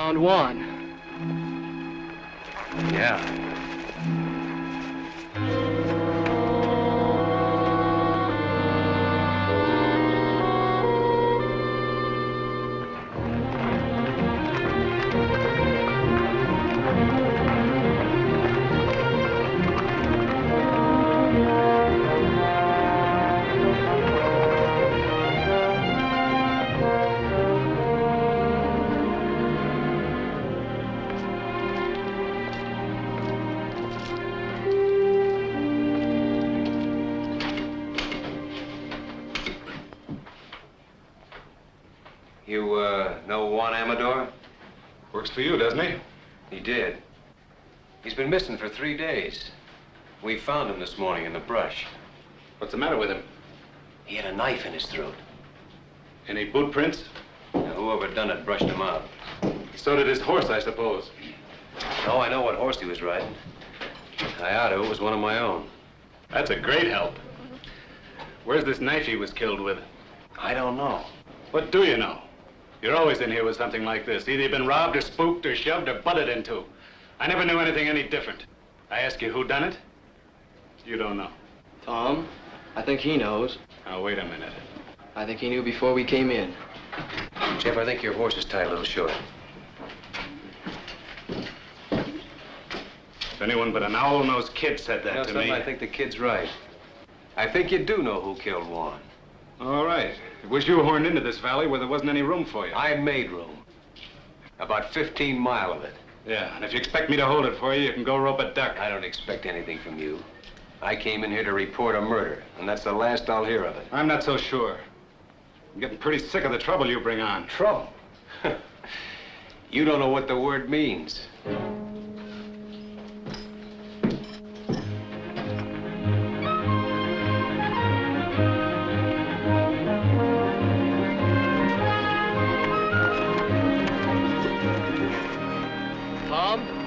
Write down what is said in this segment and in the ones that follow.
found Juan. Yeah. Know Juan Amador? Works for you, doesn't he? He did. He's been missing for 3 days. We found him this morning in the brush. What's the matter with him? He had a knife in his throat. Any boot prints? Now, whoever done it brushed him out. So did his horse, I suppose. No, I know what horse he was riding. I ought to. It was one of my own. That's a great help. Where's this knife he was killed with? I don't know. What do you know? You're always in here with something like this. Either you've been robbed or spooked or shoved or butted into. I never knew anything any different. I ask you who done it? You don't know. Tom, I think he knows. Now, wait a minute. I think he knew before we came in. Jeff, I think your horse is tied a little short. If anyone but an owl-nosed kid said that to me... I think the kid's right. I think you do know who killed Juan. All right. It was you horned into this valley where there wasn't any room for you. I made room. About 15 mile of it. Yeah, and if you expect me to hold it for you, you can go rope a duck. I don't expect anything from you. I came in here to report a murder, and that's the last I'll hear of it. I'm not so sure. I'm getting pretty sick of the trouble you bring on. Trouble? You don't know what the word means.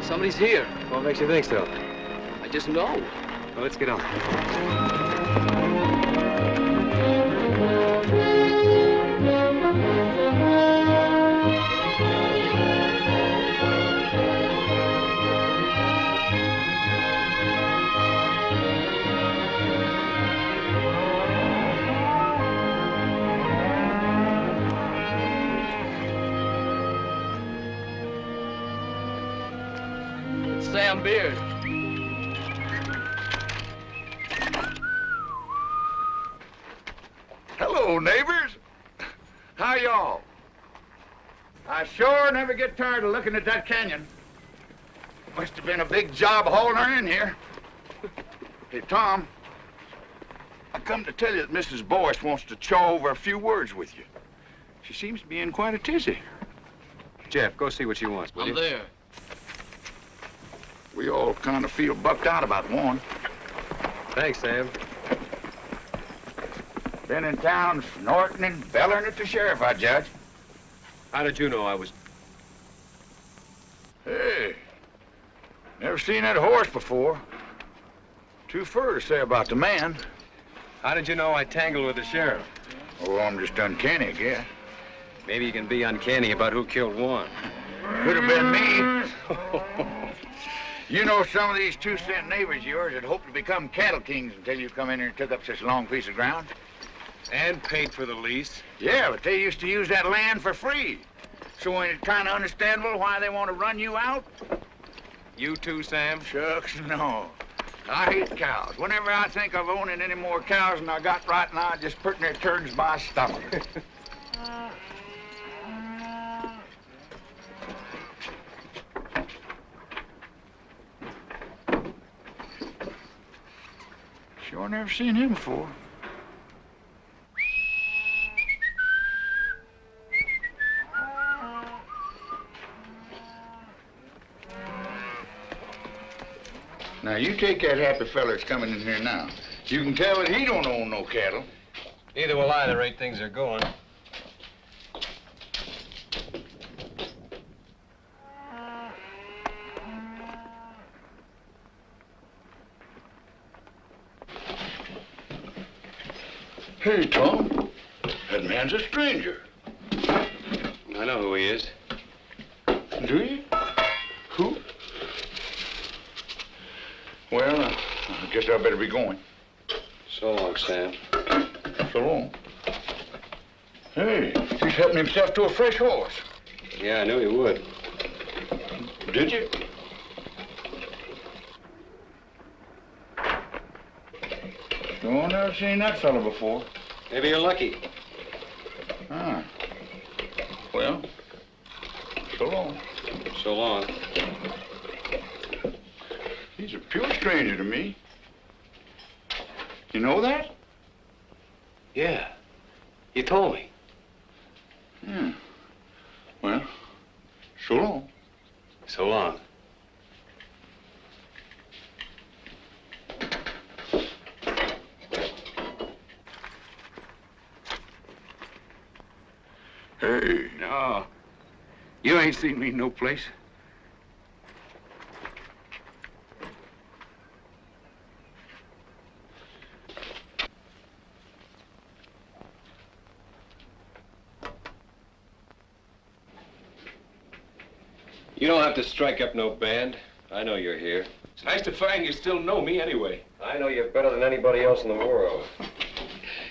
Somebody's here. What makes you think so? I just know. Well, let's get on. Sam Beard. Hello, neighbors. How y'all? I sure never get tired of looking at that canyon. Must have been a big job hauling her in here. Hey, Tom, I come to tell you that Mrs. Boyce wants to chaw over a few words with you. She seems to be in quite a tizzy. Jeff, go see what she wants, will you? I'm there. We all kind of feel bucked out about Juan. Thanks, Sam. Been in town snorting and bellering at the sheriff, I judge. How did you know I was... Hey, never seen that horse before. Too fur to say about the man. How did you know I tangled with the sheriff? Oh, I'm just uncanny, I guess. Maybe you can be uncanny about who killed Juan. Could have been me. You know, some of these 2-cent neighbors of yours had hoped to become cattle kings until you come in here and took up such a long piece of ground. And paid for the lease. Yeah, but they used to use that land for free. So ain't it kind of understandable why they want to run you out? You too, Sam? Shucks, no. I hate cows. Whenever I think of owning any more cows than I got right now, I just put in their turns by stopping. Sure never seen him before. Now, you take that happy fella that's coming in here now. You can tell that he don't own no cattle. Neither will I, the rate things are going. Hey, Tom. That man's a stranger. I know who he is. Do you? Who? Well, I guess I better be going. So long, Sam. So long. Hey, he's helping himself to a fresh horse. Yeah, I knew he would. Did you? No, I've never seen that fella before. Maybe you're lucky. Ah. Well, so long. So long. He's a pure stranger to me. You know that? Yeah. You told me. Hmm. Well, so long. So long. Hey. No. You ain't seen me no place. You don't have to strike up no band. I know you're here. It's nice to find you still know me anyway. I know you better than anybody else in the world.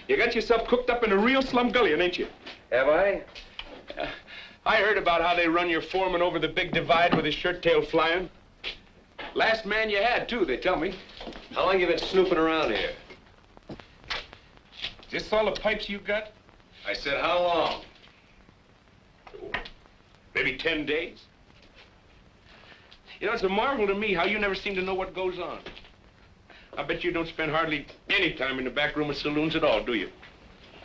You got yourself cooked up in a real slumgullion, ain't you? Have I? I heard about how they run your foreman over the big divide with his shirt tail flying. Last man you had, too, they tell me. How long you been snooping around here? Is this all the pipes you got? I said, how long? Maybe 10 days. You know, it's a marvel to me how you never seem to know what goes on. I bet you don't spend hardly any time in the back room of saloons at all, do you?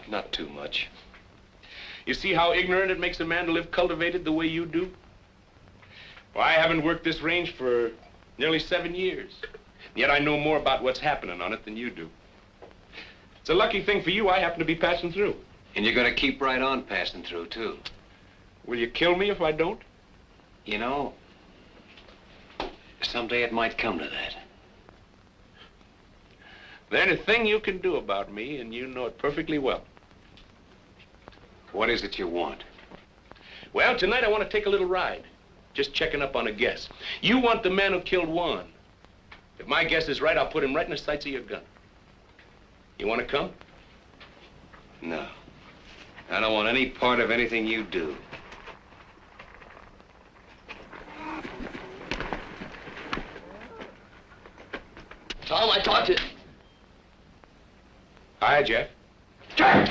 Not too much. You see how ignorant it makes a man to live cultivated the way you do? Well, I haven't worked this range for nearly 7 years. Yet I know more about what's happening on it than you do. It's a lucky thing for you I happen to be passing through. And you're gonna keep right on passing through, too. Will you kill me if I don't? You know, someday it might come to that. There's a thing you can do about me, and you know it perfectly well. What is it you want? Well, tonight I want to take a little ride. Just checking up on a guess. You want the man who killed Juan. If my guess is right, I'll put him right in the sights of your gun. You want to come? No. I don't want any part of anything you do. Tom, I talked to... Hi, Jeff. Jack!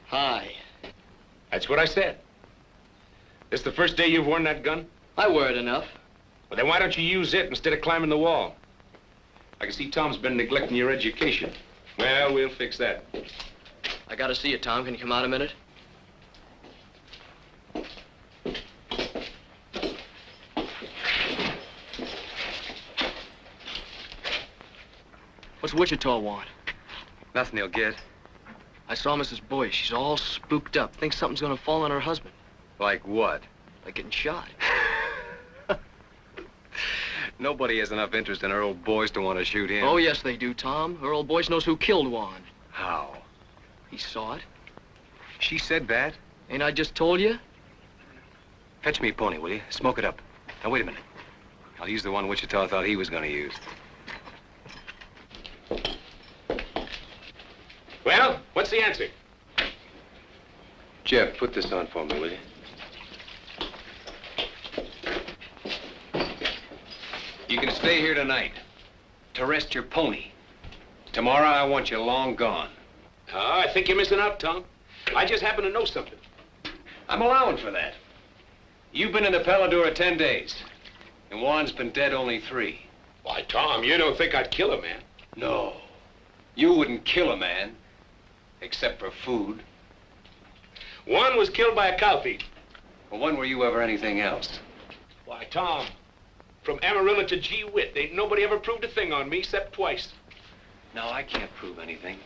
Hi. That's what I said. This the first day you've worn that gun? I wear it enough. Well, then why don't you use it instead of climbing the wall? I can see Tom's been neglecting your education. Well, we'll fix that. I gotta see you, Tom. Can you come out a minute? What's Wichita want? Nothing he'll get. I saw Mrs. Boyce. She's all spooked up. Thinks something's gonna fall on her husband. Like what? Like getting shot. Nobody has enough interest in her old boys to want to shoot him. Oh, yes, they do, Tom. Her old Boyce knows who killed Juan. How? He saw it. She said that? Ain't I just told you? Fetch me a pony, will you? Smoke it up. Now, wait a minute. I'll use the one Wichita thought he was going to use. Well, what's the answer? Jeff, put this on for me, will you? You can stay here tonight to rest your pony. Tomorrow, I want you long gone. Oh, I think you're missing out, Tom. I just happen to know something. I'm allowing for that. You've been in the Paladura 10 days, and Juan's been dead only 3. Why, Tom, you don't think I'd kill a man? No. You wouldn't kill a man, except for food. Juan was killed by a cow thief. Well, when were you ever anything else? Why, Tom, from Amarillo to Gee Whitt, ain't nobody ever proved a thing on me except twice. No, I can't prove anything.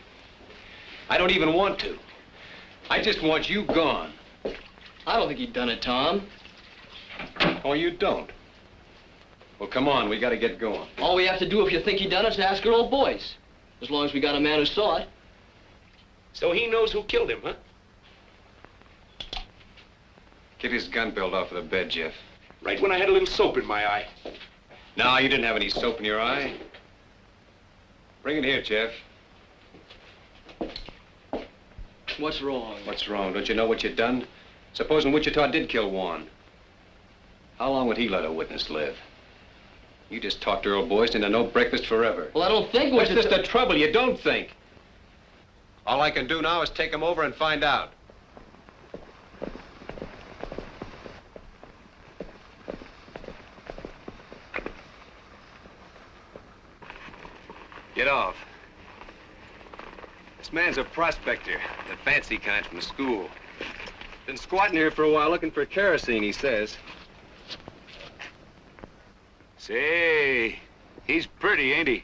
I don't even want to. I just want you gone. I don't think he'd done it, Tom. Oh, you don't? Well, come on, we gotta get going. All we have to do if you think he done it is ask her old Boyce. As long as we got a man who saw it. So he knows who killed him, huh? Get his gun belt off of the bed, Jeff. Right when I had a little soap in my eye. No, you didn't have any soap in your eye. Bring it here, Jeff. What's wrong? What's wrong? Don't you know what you've done? Supposing Wichita did kill Juan. How long would he let a witness live? You just talked Earl Boyce into no breakfast forever. Well, I don't think That's just the trouble. You don't think. All I can do now is take him over and find out. Get off. This man's a prospector, the fancy kind from the school. Been squatting here for a while looking for kerosene, he says. Say, he's pretty, ain't he?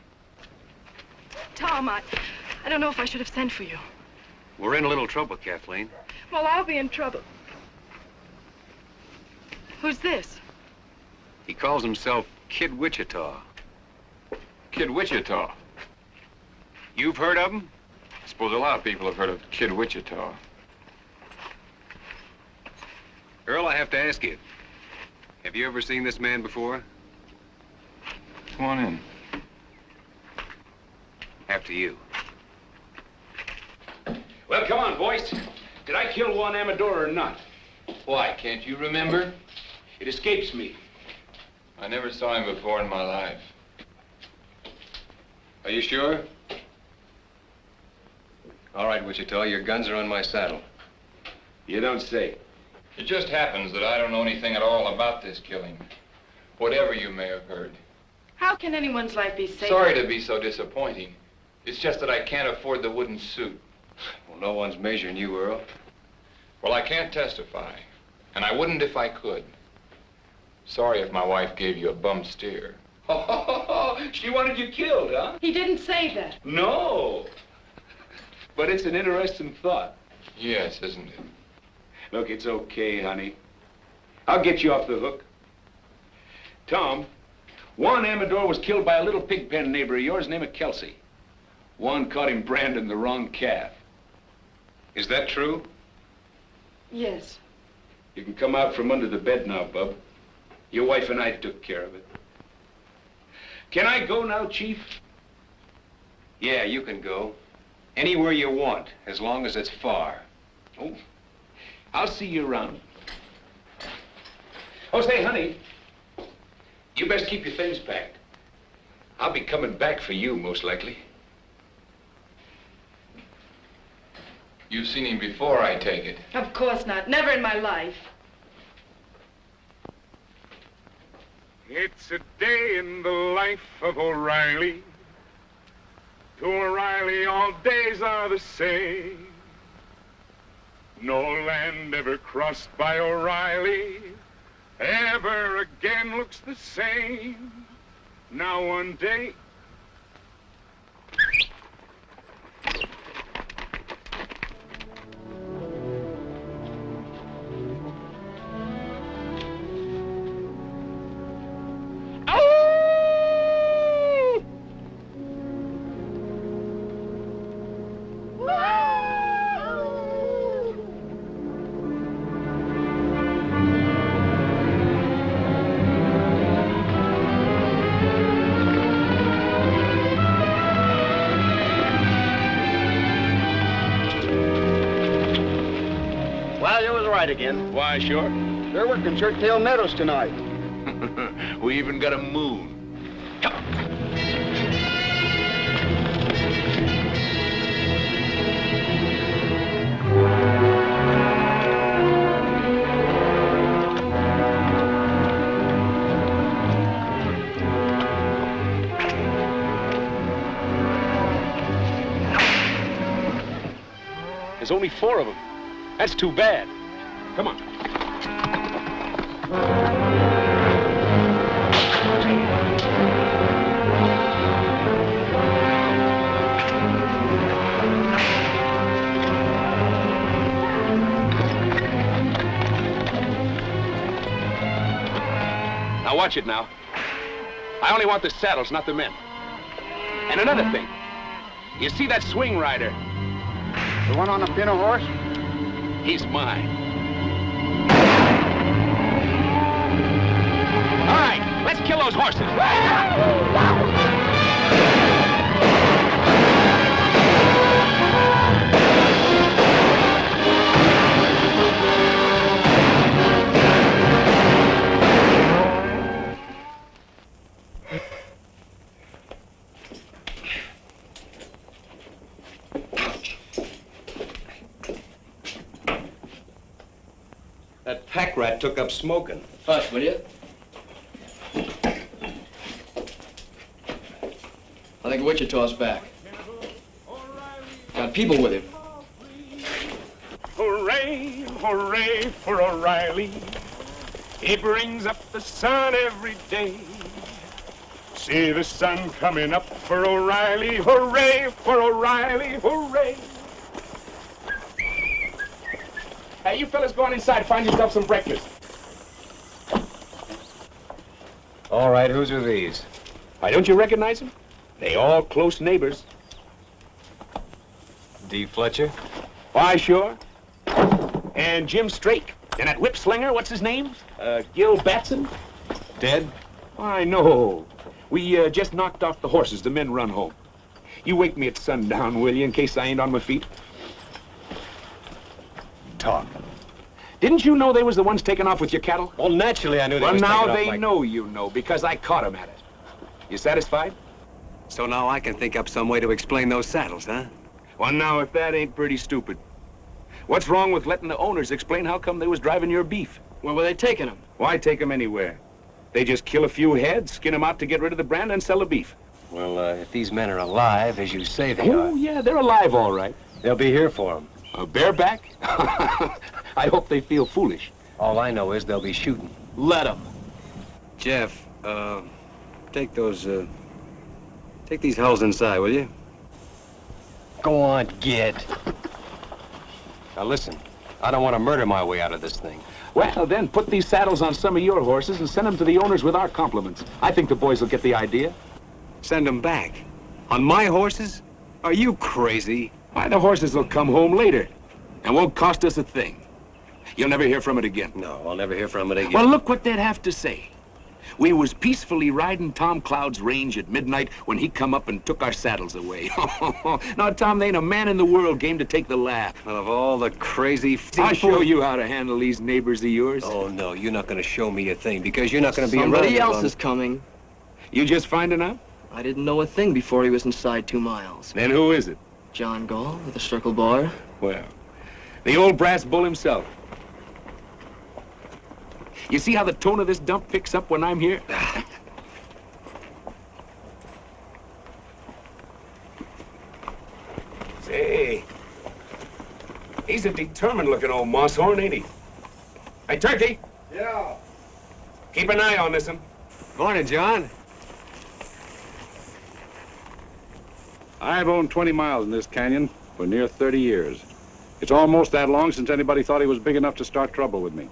Tom, I don't know if I should have sent for you. We're in a little trouble, Kathleen. Well, I'll be in trouble. Who's this? He calls himself Kid Wichita. Kid Wichita. You've heard of him? I suppose a lot of people have heard of Kid Wichita. Earl, I have to ask you. Have you ever seen this man before? Come on in. After you. Well, come on, boys. Did I kill Juan Amador or not? Why, can't you remember? It escapes me. I never saw him before in my life. Are you sure? All right, Wichita, your guns are on my saddle. You don't say. It just happens that I don't know anything at all about this killing. Whatever you may have heard. How can anyone's life be safe? Sorry to be so disappointing. It's just that I can't afford the wooden suit. Well, no one's measuring you, Earl. Well, I can't testify. And I wouldn't if I could. Sorry if my wife gave you a bum steer. She wanted you killed, huh? He didn't say that. No. But it's an interesting thought. Yes, isn't it? Look, it's okay, honey. I'll get you off the hook. Tom, Juan Amador was killed by a little pigpen neighbor of yours named Kelsey. Juan caught him branding the wrong calf. Is that true? Yes. You can come out from under the bed now, Bub. Your wife and I took care of it. Can I go now, Chief? Yeah, you can go. Anywhere you want, as long as it's far. Oh, I'll see you around. Oh, say, honey, you best keep your things packed. I'll be coming back for you, most likely. You've seen him before, I take it. Of course not. Never in my life. It's a day in the life of O'Reilly. To O'Reilly, all days are the same. No land ever crossed by O'Reilly ever again looks the same. Now one day... Again. Why, sure. They're working Churchill Meadows tonight. We even got a moon. There's only 4 of them. That's too bad. Come on. Now watch it now. I only want the saddles, not the men. And another thing. You see that swing rider? The one on the funeral horse? He's mine. All right, let's kill those horses. That pack rat took up smoking. Hush, will you? I think Wichita's back. Got people with him. Hooray, hooray for O'Reilly. He brings up the sun every day. See the sun coming up for O'Reilly. Hooray for O'Reilly, hooray. Hey, you fellas go on inside, find yourself some breakfast. All right, whose are these? Why, don't you recognize them? They all close neighbors. D. Fletcher? Why, sure. And Jim Strake. And that whip slinger, what's his name? Gil Batson? Dead? I know. We just knocked off the horses. The men run home. You wake me at sundown, will you, in case I ain't on my feet? Talk. Didn't you know they was the ones taking off with your cattle? Well, naturally I knew they Well, was now taking off they my- know you know, because I caught them at it. You satisfied? So now I can think up some way to explain those saddles, huh? Well, now, if that ain't pretty stupid. What's wrong with letting the owners explain how come they was driving your beef? Where were they taking him? Why take them anywhere? They just kill a few heads, skin them out to get rid of the brand, and sell the beef. Well, if these men are alive, as you say they Oh, are, yeah, they're alive, all right. they'll be here for them. Bareback? I hope they feel foolish. All I know is they'll be shooting. Let them. Jeff, take those, take these hulls inside, will you? Go on, get. Now listen, I don't want to murder my way out of this thing. Well, then put these saddles on some of your horses and send them to the owners with our compliments. I think the boys will get the idea. Send them back. On my horses? Are you crazy? Why, the horses will come home later and won't cost us a thing. You'll never hear from it again. No, I'll never hear from it again. Well, look what they'd have to say. We was peacefully riding Tom Cloud's range at midnight when he come up and took our saddles away. Now, Tom, there ain't a man in the world game to take the laugh. Well, of all the crazy... I'll show you how to handle these neighbors of yours. Oh, no, you're not going to show me a thing because you're not going to be Somebody around else long. is coming. You just finding out? I didn't know a thing before he was inside 2 miles. Then who is it? John Gall with a circle bar. Well, the old brass bull himself. You see how the tone of this dump picks up when I'm here? Say, he's a determined-looking old mousehorn, ain't he? Hey, Turkey! Yeah. Keep an eye on this one. Morning, John. I've owned 20 miles in this canyon for near 30 years. It's almost that long since anybody thought he was big enough to start trouble with me.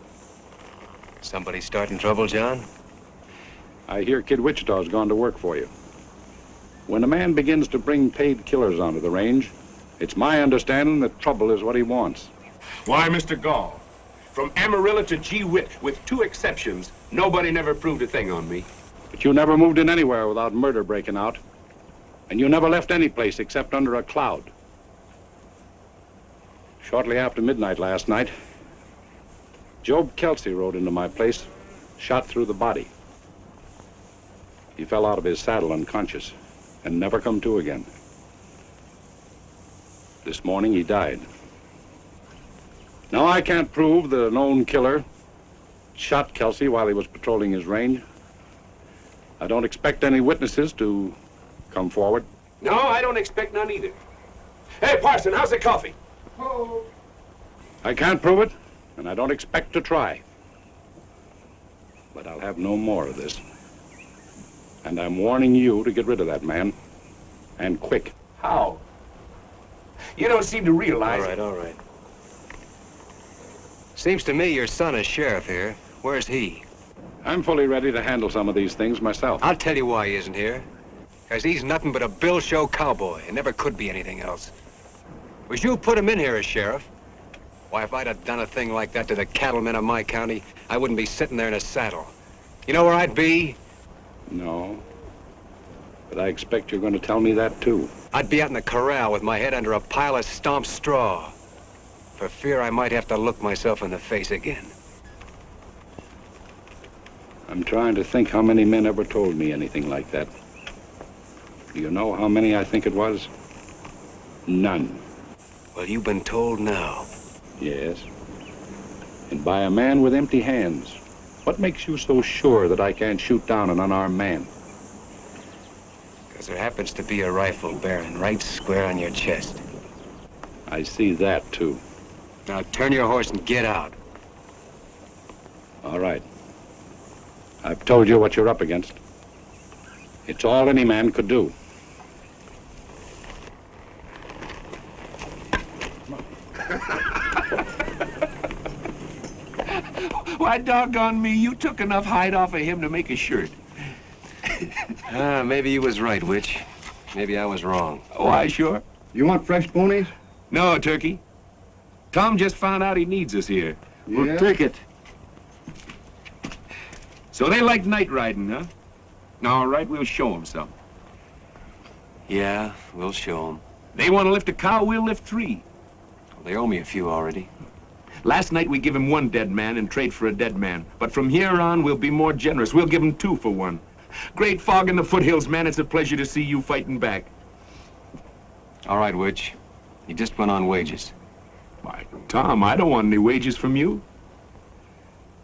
Somebody starting trouble, John? I hear Kid Wichita's gone to work for you. When a man begins to bring paid killers onto the range, it's my understanding that trouble is what he wants. Why, Mr. Gall, from Amarillo to Gee Whip, with 2 exceptions, nobody never proved a thing on me. But you never moved in anywhere without murder breaking out. And you never left any place except under a cloud. Shortly after midnight last night, Job Kelsey rode into my place, shot through the body. He fell out of his saddle unconscious and never come to again. This morning he died. Now I can't prove that a known killer shot Kelsey while he was patrolling his range. I don't expect any witnesses to come forward. No, I don't expect none either. Hey, Parson, how's the coffee? I can't prove it, and I don't expect to try. But I'll have no more of this. And I'm warning you to get rid of that man. And quick. How? You don't seem to realize... All right. Seems to me your son is sheriff here. Where's he? I'm fully ready to handle some of these things myself. I'll tell you why he isn't here. Because he's nothing but a bill show cowboy and never could be anything else. Was you put him in here as sheriff? Why, if I'd have done a thing like that to the cattlemen of my county, I wouldn't be sitting there in a saddle. You know where I'd be? No. But I expect you're going to tell me that, too. I'd be out in the corral with my head under a pile of stomped straw, for fear I might have to look myself in the face again. I'm trying to think how many men ever told me anything like that. Do you know how many I think it was? None. Well, you've been told now. Yes. And by a man with empty hands. What makes you so sure that I can't shoot down an unarmed man? Because there happens to be a rifle bearing right square on your chest. I see that, too. Now turn your horse and get out. All right. I've told you what you're up against. It's all any man could do. Why, doggone me, you took enough hide off of him to make a shirt. Maybe you was right, Witch. Maybe I was wrong. Why, sure. You want fresh ponies? No, Turkey. Tom just found out he needs us here. We'll take it. So they like night riding, huh? All right, we'll show them some. Yeah, we'll show them. They want to lift a cow, we'll lift 3. Well, they owe me a few already. Last night we give him 1 dead man and trade for a dead man. But from here on, we'll be more generous. We'll give him 2 for 1. Great fog in the foothills, man. It's a pleasure to see you fighting back. All right, Witch. You just went on wages. Why, Tom, I don't want any wages from you.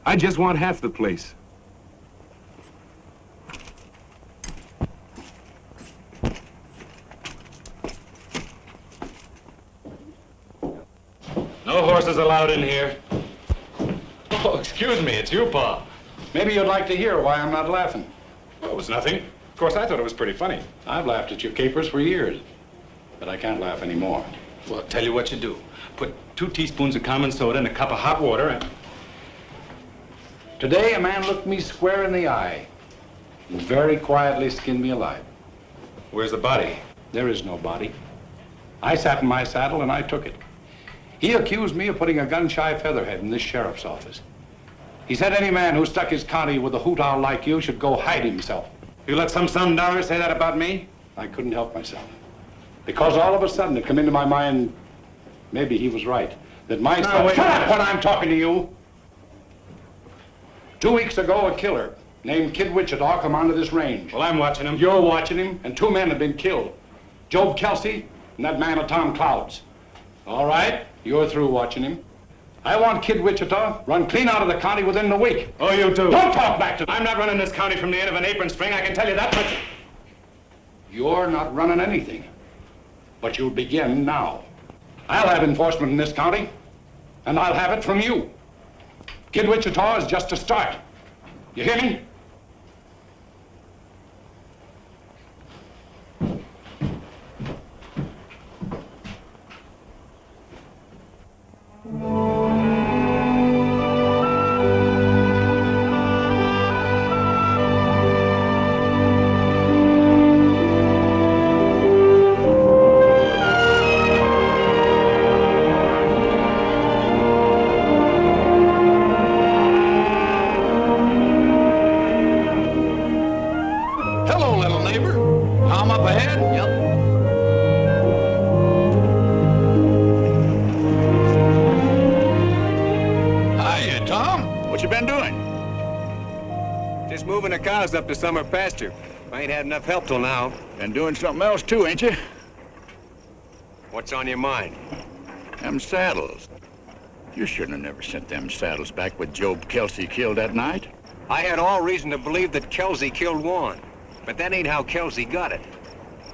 I just want half the place. No horses allowed in here. Oh, excuse me, it's you, Pa. Maybe you'd like to hear why I'm not laughing. Well, it was nothing. Of course, I thought it was pretty funny. I've laughed at your capers for years, but I can't laugh anymore. Well, I'll tell you what you do. Put 2 teaspoons of common soda in a cup of hot water and... Today, a man looked me square in the eye and very quietly skinned me alive. Where's the body? There is no body. I sat in my saddle and I took it. He accused me of putting a gun-shy featherhead in this sheriff's office. He said any man who stuck his county with a hoot owl like you should go hide himself. You let some Sundowners say that about me? I couldn't help myself. Because all of a sudden it came into my mind, maybe he was right, that my... Now, wait. Shut up when I'm talking to you! 2 weeks ago, a killer named Kid Wichita come onto this range. Well, I'm watching him. You're watching him, and 2 men have been killed. Job Kelsey and that man of Tom Cloud's. All right, you're through watching him. I want Kid Wichita run clean out of the county within the week. Oh, you too. Don't talk back to me. I'm not running this county from the end of an apron string, I can tell you that much. You're not running anything, but you'll begin now. I'll have enforcement in this county, and I'll have it from you. Kid Wichita is just a start. You hear me? Hello, little neighbor. Tom up ahead? Yep. Hiya, Tom. What you been doing? Just moving the cows up to summer pasture. I ain't had enough help till now. Been doing something else too, ain't you? What's on your mind? Them saddles. You shouldn't have never sent them saddles back with Job Kelsey killed that night. I had all reason to believe that Kelsey killed Warren. But that ain't how Kelsey got it.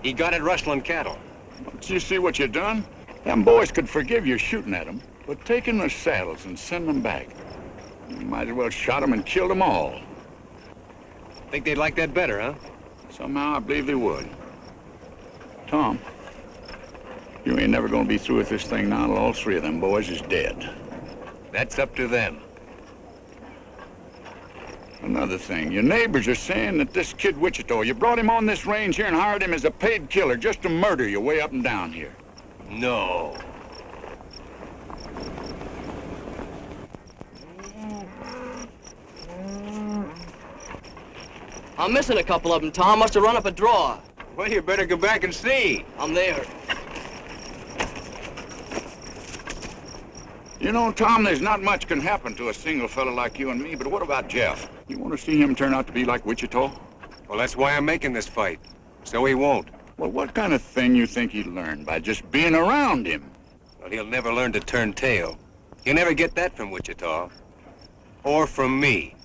He got it rustling cattle. Don't you see what you done? Them boys could forgive you shooting at them, but taking their saddles and sending them back. You might as well shot them and killed them all. Think they'd like that better, huh? Somehow I believe they would. Tom, you ain't never gonna be through with this thing now till all 3 of them boys is dead. That's up to them. Another thing, your neighbors are saying that this Kid Wichita, you brought him on this range here and hired him as a paid killer just to murder you way up and down here. No. I'm missing a couple of them, Tom. Must have run up a drawer. Well, you better go back and see. I'm there. You know, Tom, there's not much can happen to a single fella like you and me, but what about Jeff? You want to see him turn out to be like Wichita? Well, that's why I'm making this fight. So he won't. Well, what kind of thing you think he'd learn by just being around him? Well, he'll never learn to turn tail. You'll never get that from Wichita. Or from me.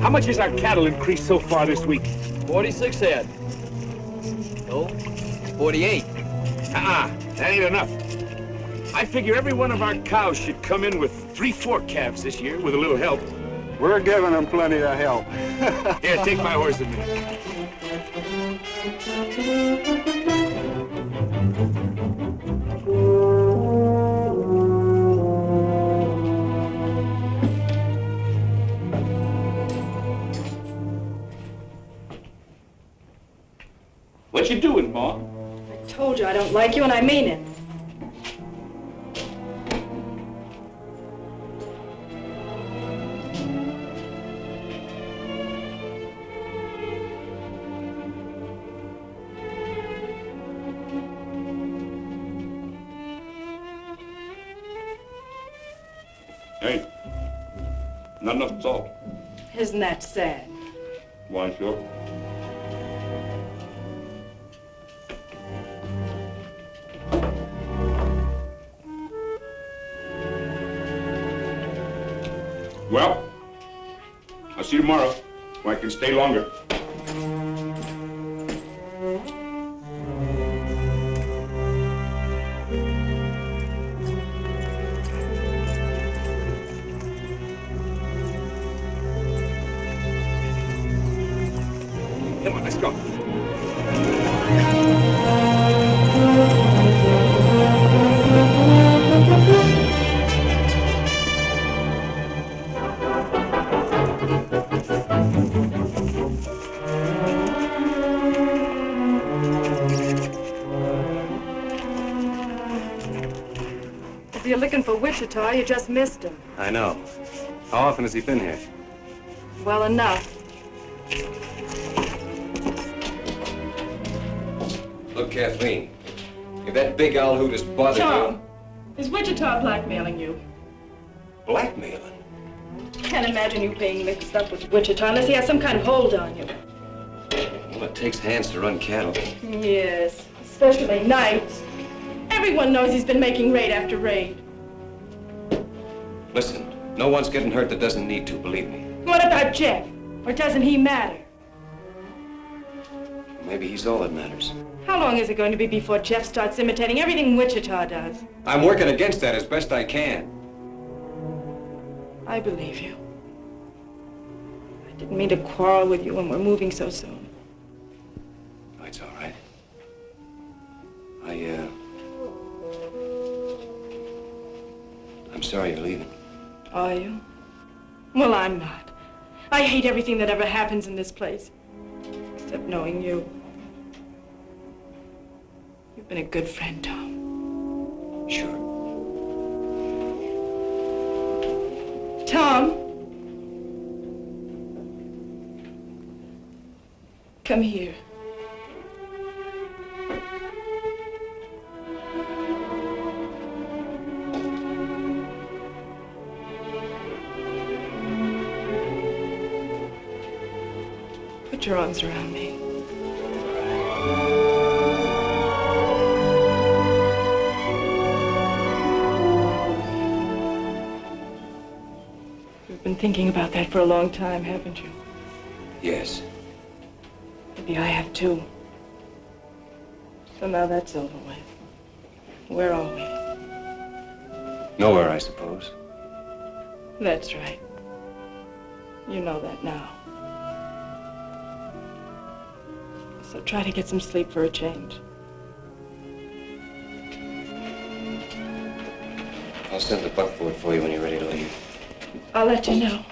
How much has our cattle increased so far this week? 46 head. No, 48. That ain't enough. I figure every one of our cows should come in with 3-4 calves this year with a little help. We're giving them plenty of help. Here, take my horse a minute. What you doing, Ma? I told you I don't like you, and I mean it. Hey, not enough salt. Isn't that sad? Why, sure. Well, I'll see you tomorrow, or I can stay longer. Come on, let's go. If you're looking for Wichita, you just missed him. I know. How often has he been here? Well enough. Look, Kathleen, if that big owl hoot has bothered Tom, is Wichita blackmailing you? Blackmailing? Can't imagine you being mixed up with Wichita unless he has some kind of hold on you. Well, it takes hands to run cattle. Yes, especially nights. Everyone knows he's been making raid after raid. Listen, no one's getting hurt that doesn't need to, believe me. What about Jeff? Or doesn't he matter? Maybe he's all that matters. How long is it going to be before Jeff starts imitating everything Wichita does? I'm working against that as best I can. I believe you. I didn't mean to quarrel with you when we're moving so soon. Oh, it's all right. I'm sorry you're leaving. Are you? Well, I'm not. I hate everything that ever happens in this place. Except knowing you. You've been a good friend, Tom. Sure. Tom. Come here. Put your arms around me. You've been thinking about that for a long time, haven't you? Yes. Maybe I have too. So now that's over with. Where are we? Nowhere, I suppose. That's right. You know that now. So try to get some sleep for a change. I'll send the buckboard for you when you're ready to leave. I'll let you know.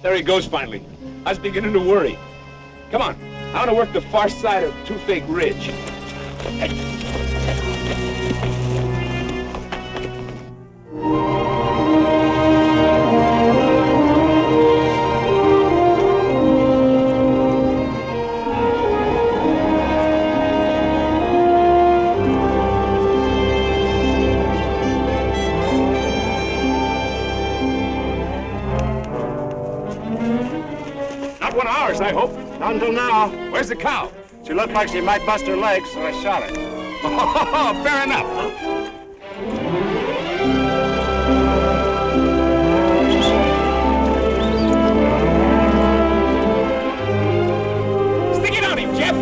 There he goes finally. I was beginning to worry. Come on, I want to work the far side of Toothache Ridge. Not one of ours, I hope. Not until now. Where's the cow? She looked like she might bust her legs, so I shot her. Oh, fair enough. Stick it on him, Jeff.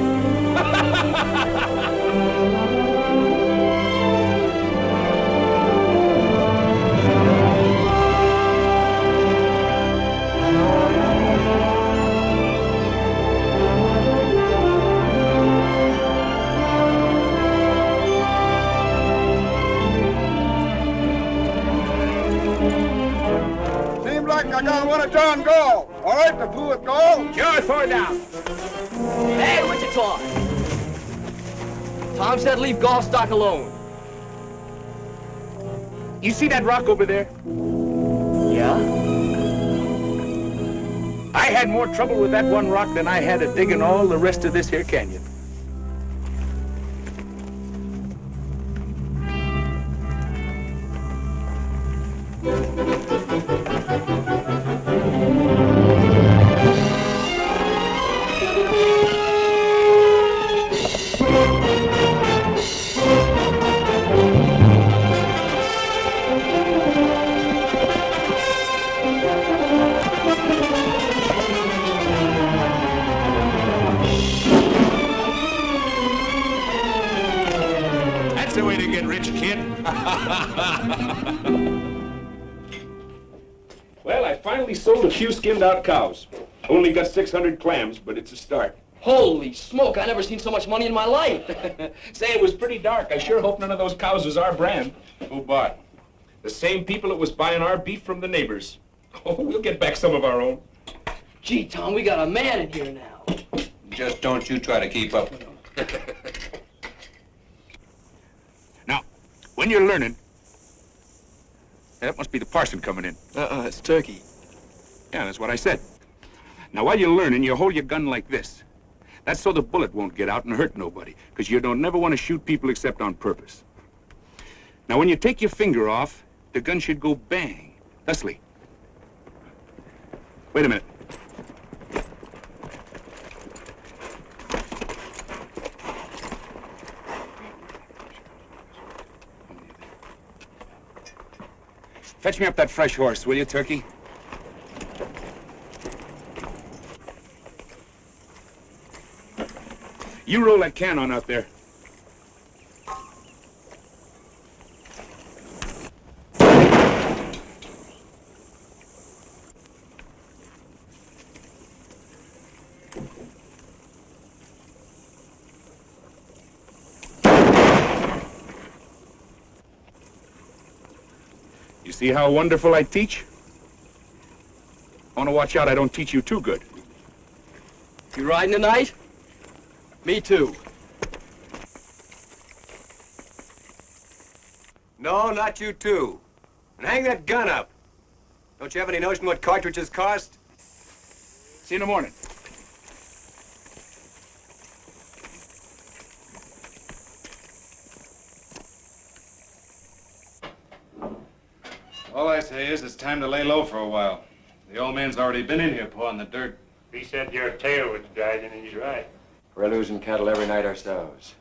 Seems like I got one of John Gall. All right, the fool with Gall. Sure, throw it down. Hey, Wichita! Tom said leave golf stock alone. You see that rock over there? Yeah? I had more trouble with that one rock than I had at digging all the rest of this here canyon. That's the way to get rich, kid. Well, I finally sold a few skinned-out cows. Only got 600 clams, but it's a start. Holy smoke, I never seen so much money in my life. Say, it was pretty dark. I sure hope none of those cows was our brand. Who bought? The same people that was buying our beef from the neighbors. Oh, we'll get back some of our own. Gee, Tom, we got a man in here now. Just don't you try to keep up with him. Now, when you're learning, that must be the parson coming in. It's Turkey. Yeah, that's what I said. Now, while you're learning, you hold your gun like this. That's so the bullet won't get out and hurt nobody, because you don't never want to shoot people except on purpose. Now, when you take your finger off, the gun should go bang, thusly. Wait a minute. Fetch me up that fresh horse, will you, Turkey? You roll that can on out there. You see how wonderful I teach? I want to watch out I don't teach you too good. You riding tonight? Me too. No, not you too. And hang that gun up. Don't you have any notion what cartridges cost? See you in the morning. All I say is it's time to lay low for a while. The old man's already been in here pawing the dirt. He said your tail was dragging, and he's right. We're losing cattle every night ourselves.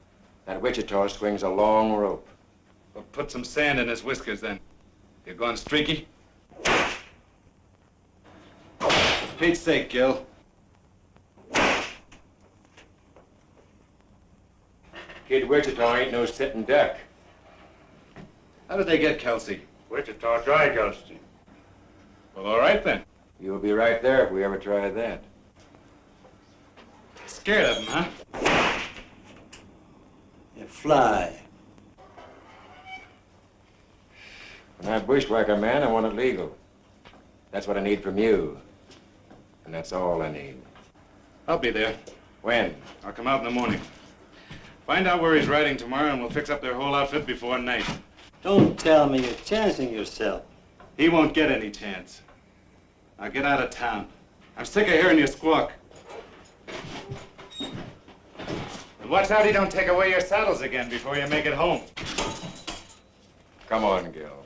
That Wichita swings a long rope. Well, put some sand in his whiskers then. You going streaky? For Pete's sake, Gil. Kid Wichita ain't no sitting duck. How did they get Kelsey? Wichita Dry Gulfstein. Well, all right then. You'll be right there if we ever try that. Scared of him, huh? You fly. When I bushwhack a man, I want it legal. That's what I need from you. And that's all I need. I'll be there. When? I'll come out in the morning. Find out where he's riding tomorrow, and we'll fix up their whole outfit before night. Don't tell me you're chancing yourself. He won't get any chance. Now get out of town. I'm sick of hearing you squawk. And watch out he don't take away your saddles again before you make it home. Come on, Gil.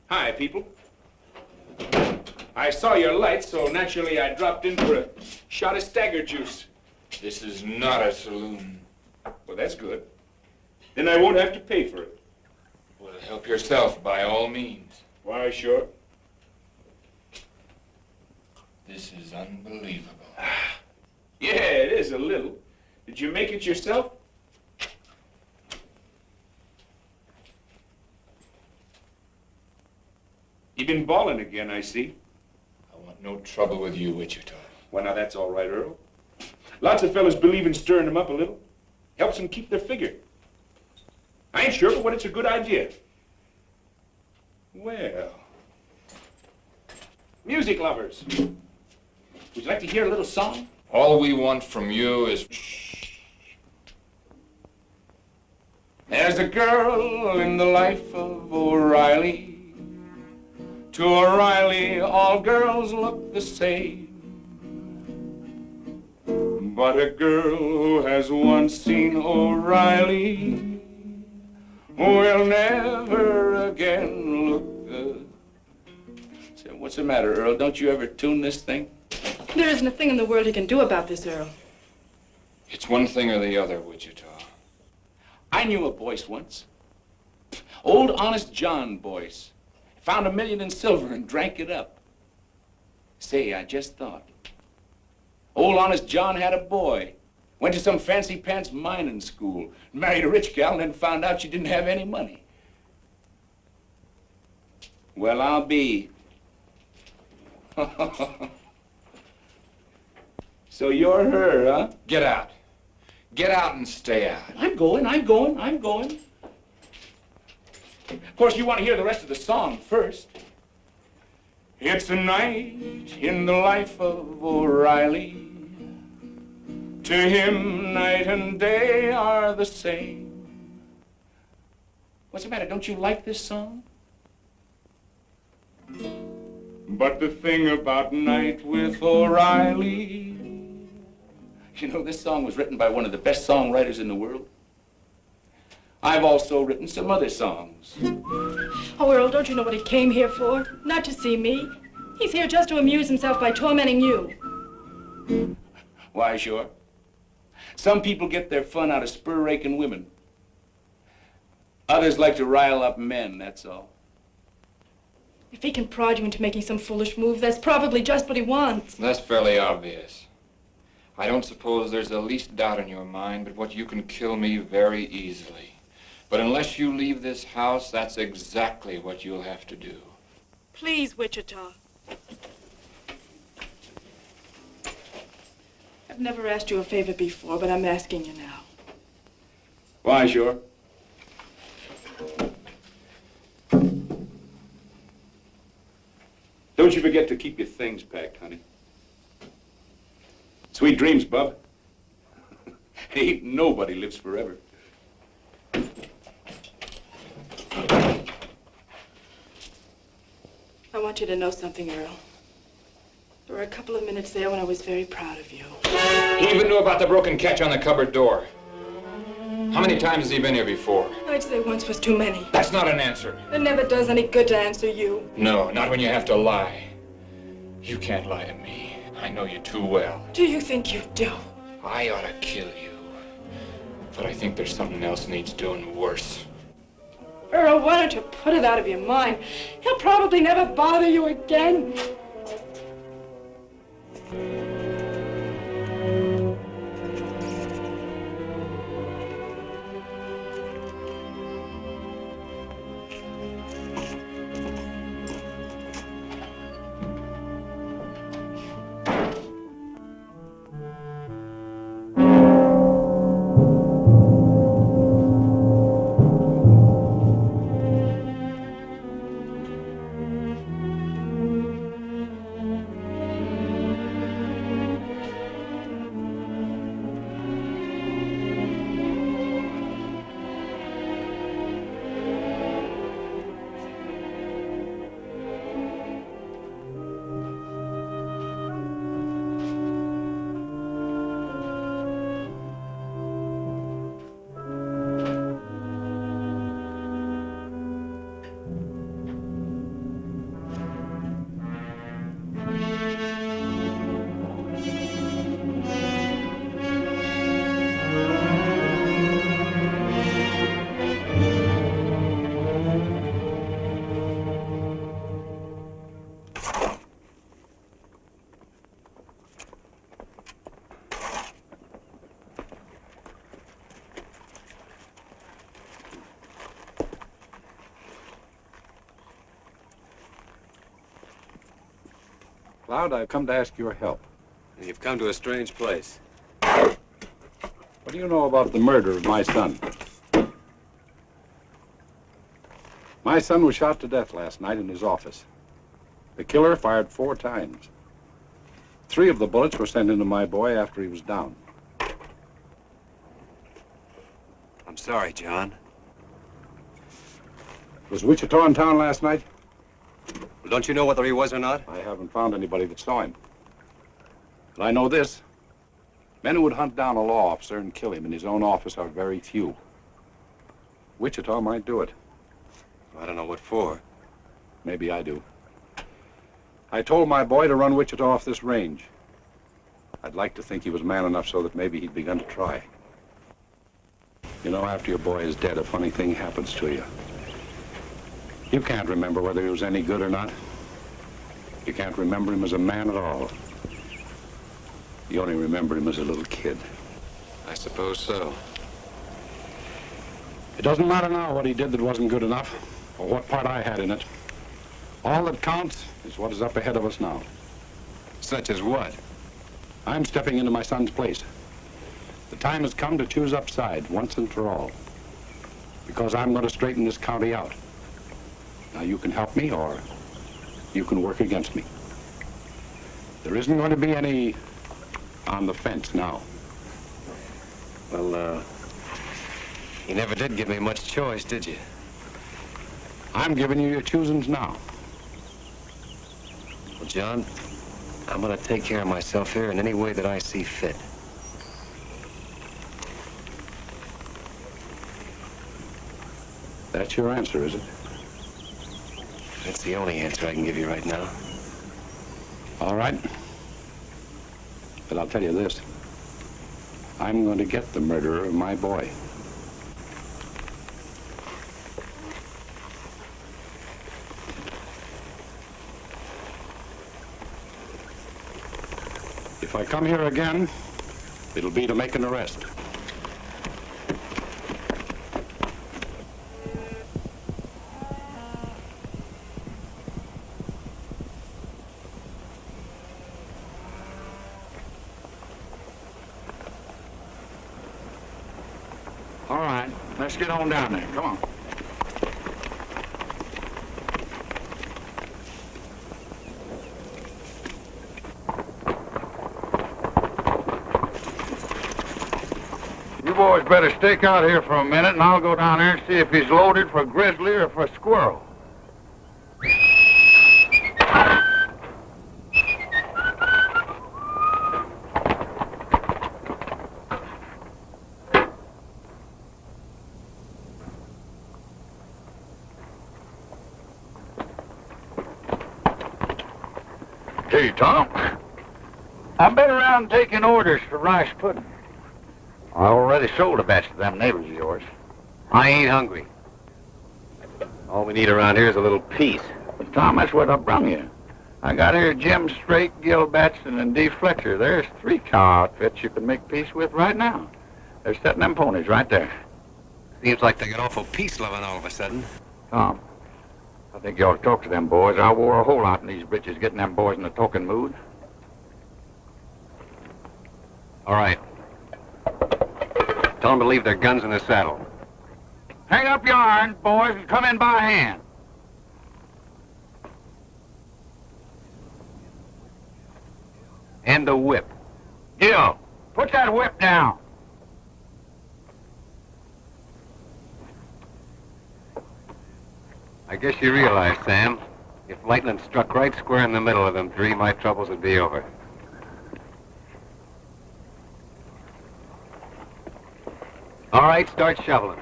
Hi, people. I saw your lights, so naturally I dropped in for a shot of stagger juice. This is not a saloon. Well, that's good. Then I won't have to pay for it. Well, help yourself by all means. Why, sure. This is unbelievable. Yeah, it is a little. Did you make it yourself? You've been balling again, I see. I want no trouble with you, Wichita. Well, now that's all right, Earl. Lots of fellas believe in stirring them up a little. Helps them keep their figure. I ain't sure, but it's a good idea. Well, music lovers. Would you like to hear a little song? All we want from you is... There's a girl in the life of O'Reilly. To O'Reilly, all girls look the same. But a girl who has once seen O'Reilly will never again look the... Say, what's the matter, Earl? Don't you ever tune this thing? There isn't a thing in the world he can do about this, Earl. It's one thing or the other, Wichita. I knew a Boyce once. Old Honest John Boyce. Found $1 million in silver and drank it up. Say, I just thought. Old Honest John had a boy. Went to some fancy pants mining school. Married a rich gal and then found out she didn't have any money. Well, I'll be. So you're her, huh? Get out. Get out and stay out. I'm going. Of course, you want to hear the rest of the song first. It's a night in the life of O'Reilly. To him, night and day are the same. What's the matter? Don't you like this song? But the thing about Night with O'Reilly, you know, this song was written by one of the best songwriters in the world. I've also written some other songs. Oh, Earl, don't you know what he came here for? Not to see me. He's here just to amuse himself by tormenting you. Why, sure. Some people get their fun out of spur-raking women. Others like to rile up men, that's all. If he can prod you into making some foolish move, that's probably just what he wants. That's fairly obvious. I don't suppose there's the least doubt in your mind but what you can kill me very easily. But unless you leave this house, that's exactly what you'll have to do. Please, Wichita. I've never asked you a favor before, but I'm asking you now. Why, sure? Don't you forget to keep your things packed, honey. Sweet dreams, bub. Ain't nobody lives forever. I want you to know something, Earl. There were a couple of minutes there when I was very proud of you. He even knew about the broken catch on the cupboard door. How many times has he been here before? I'd say once was too many. That's not an answer. It never does any good to answer you. No, not when you have to lie. You can't lie to me. I know you too well. Do you think you do? I ought to kill you. But I think there's something else needs doing worse. Earl, why don't you put it out of your mind? He'll probably never bother you again. Cloud, I've come to ask your help. You've come to a strange place. What do you know about the murder of my son? My son was shot to death last night in his office. The killer fired 4 times. 3 of the bullets were sent into my boy after he was down. I'm sorry, John. Was Wichita in town last night? Well, don't you know whether he was or not? I haven't found anybody that saw him. But I know this. Men who would hunt down a law officer and kill him in his own office are very few. Wichita might do it. I don't know what for. Maybe I do. I told my boy to run Wichita off this range. I'd like to think he was man enough so that maybe he'd begun to try. You know, after your boy is dead, a funny thing happens to you. You can't remember whether he was any good or not. You can't remember him as a man at all. You only remember him as a little kid. I suppose so. It doesn't matter now what he did that wasn't good enough, or what part I had in it. All that counts is what is up ahead of us now. Such as what? I'm stepping into my son's place. The time has come to choose upside once and for all. Because I'm going to straighten this county out. Now you can help me or you can work against me. There isn't going to be any on the fence now. Well, you never did give me much choice, did you? I'm giving you your choosings now. Well, John, I'm going to take care of myself here in any way that I see fit. That's your answer, is it? That's the only answer I can give you right now. All right. But I'll tell you this. I'm going to get the murderer of my boy. If I come here again, it'll be to make an arrest. All right, let's get on down there. Come on. You boys better stake out here for a minute, and I'll go down there and see if he's loaded for grizzly or for squirrel. Hey, Tom. I've been around taking orders for rice pudding. I already sold a batch to them neighbors of yours. I ain't hungry. All we need around here is a little peace. But Tom, that's what I brung you. I got here Jim Straight, Gil Batson, and Dee Fletcher. There's 3 cow outfits you can make peace with right now. They're setting them ponies right there. Seems like they get awful peace-loving all of a sudden. Tom, I think you ought to talk to them boys. I wore a whole lot in these britches getting them boys in a talking mood. All right. Tell them to leave their guns in the saddle. Hang up your irons, boys, and come in by hand. And the whip. Gil, put that whip down. I guess you realize, Sam, if lightning struck right square in the middle of them 3, my troubles would be over. All right, start shoveling.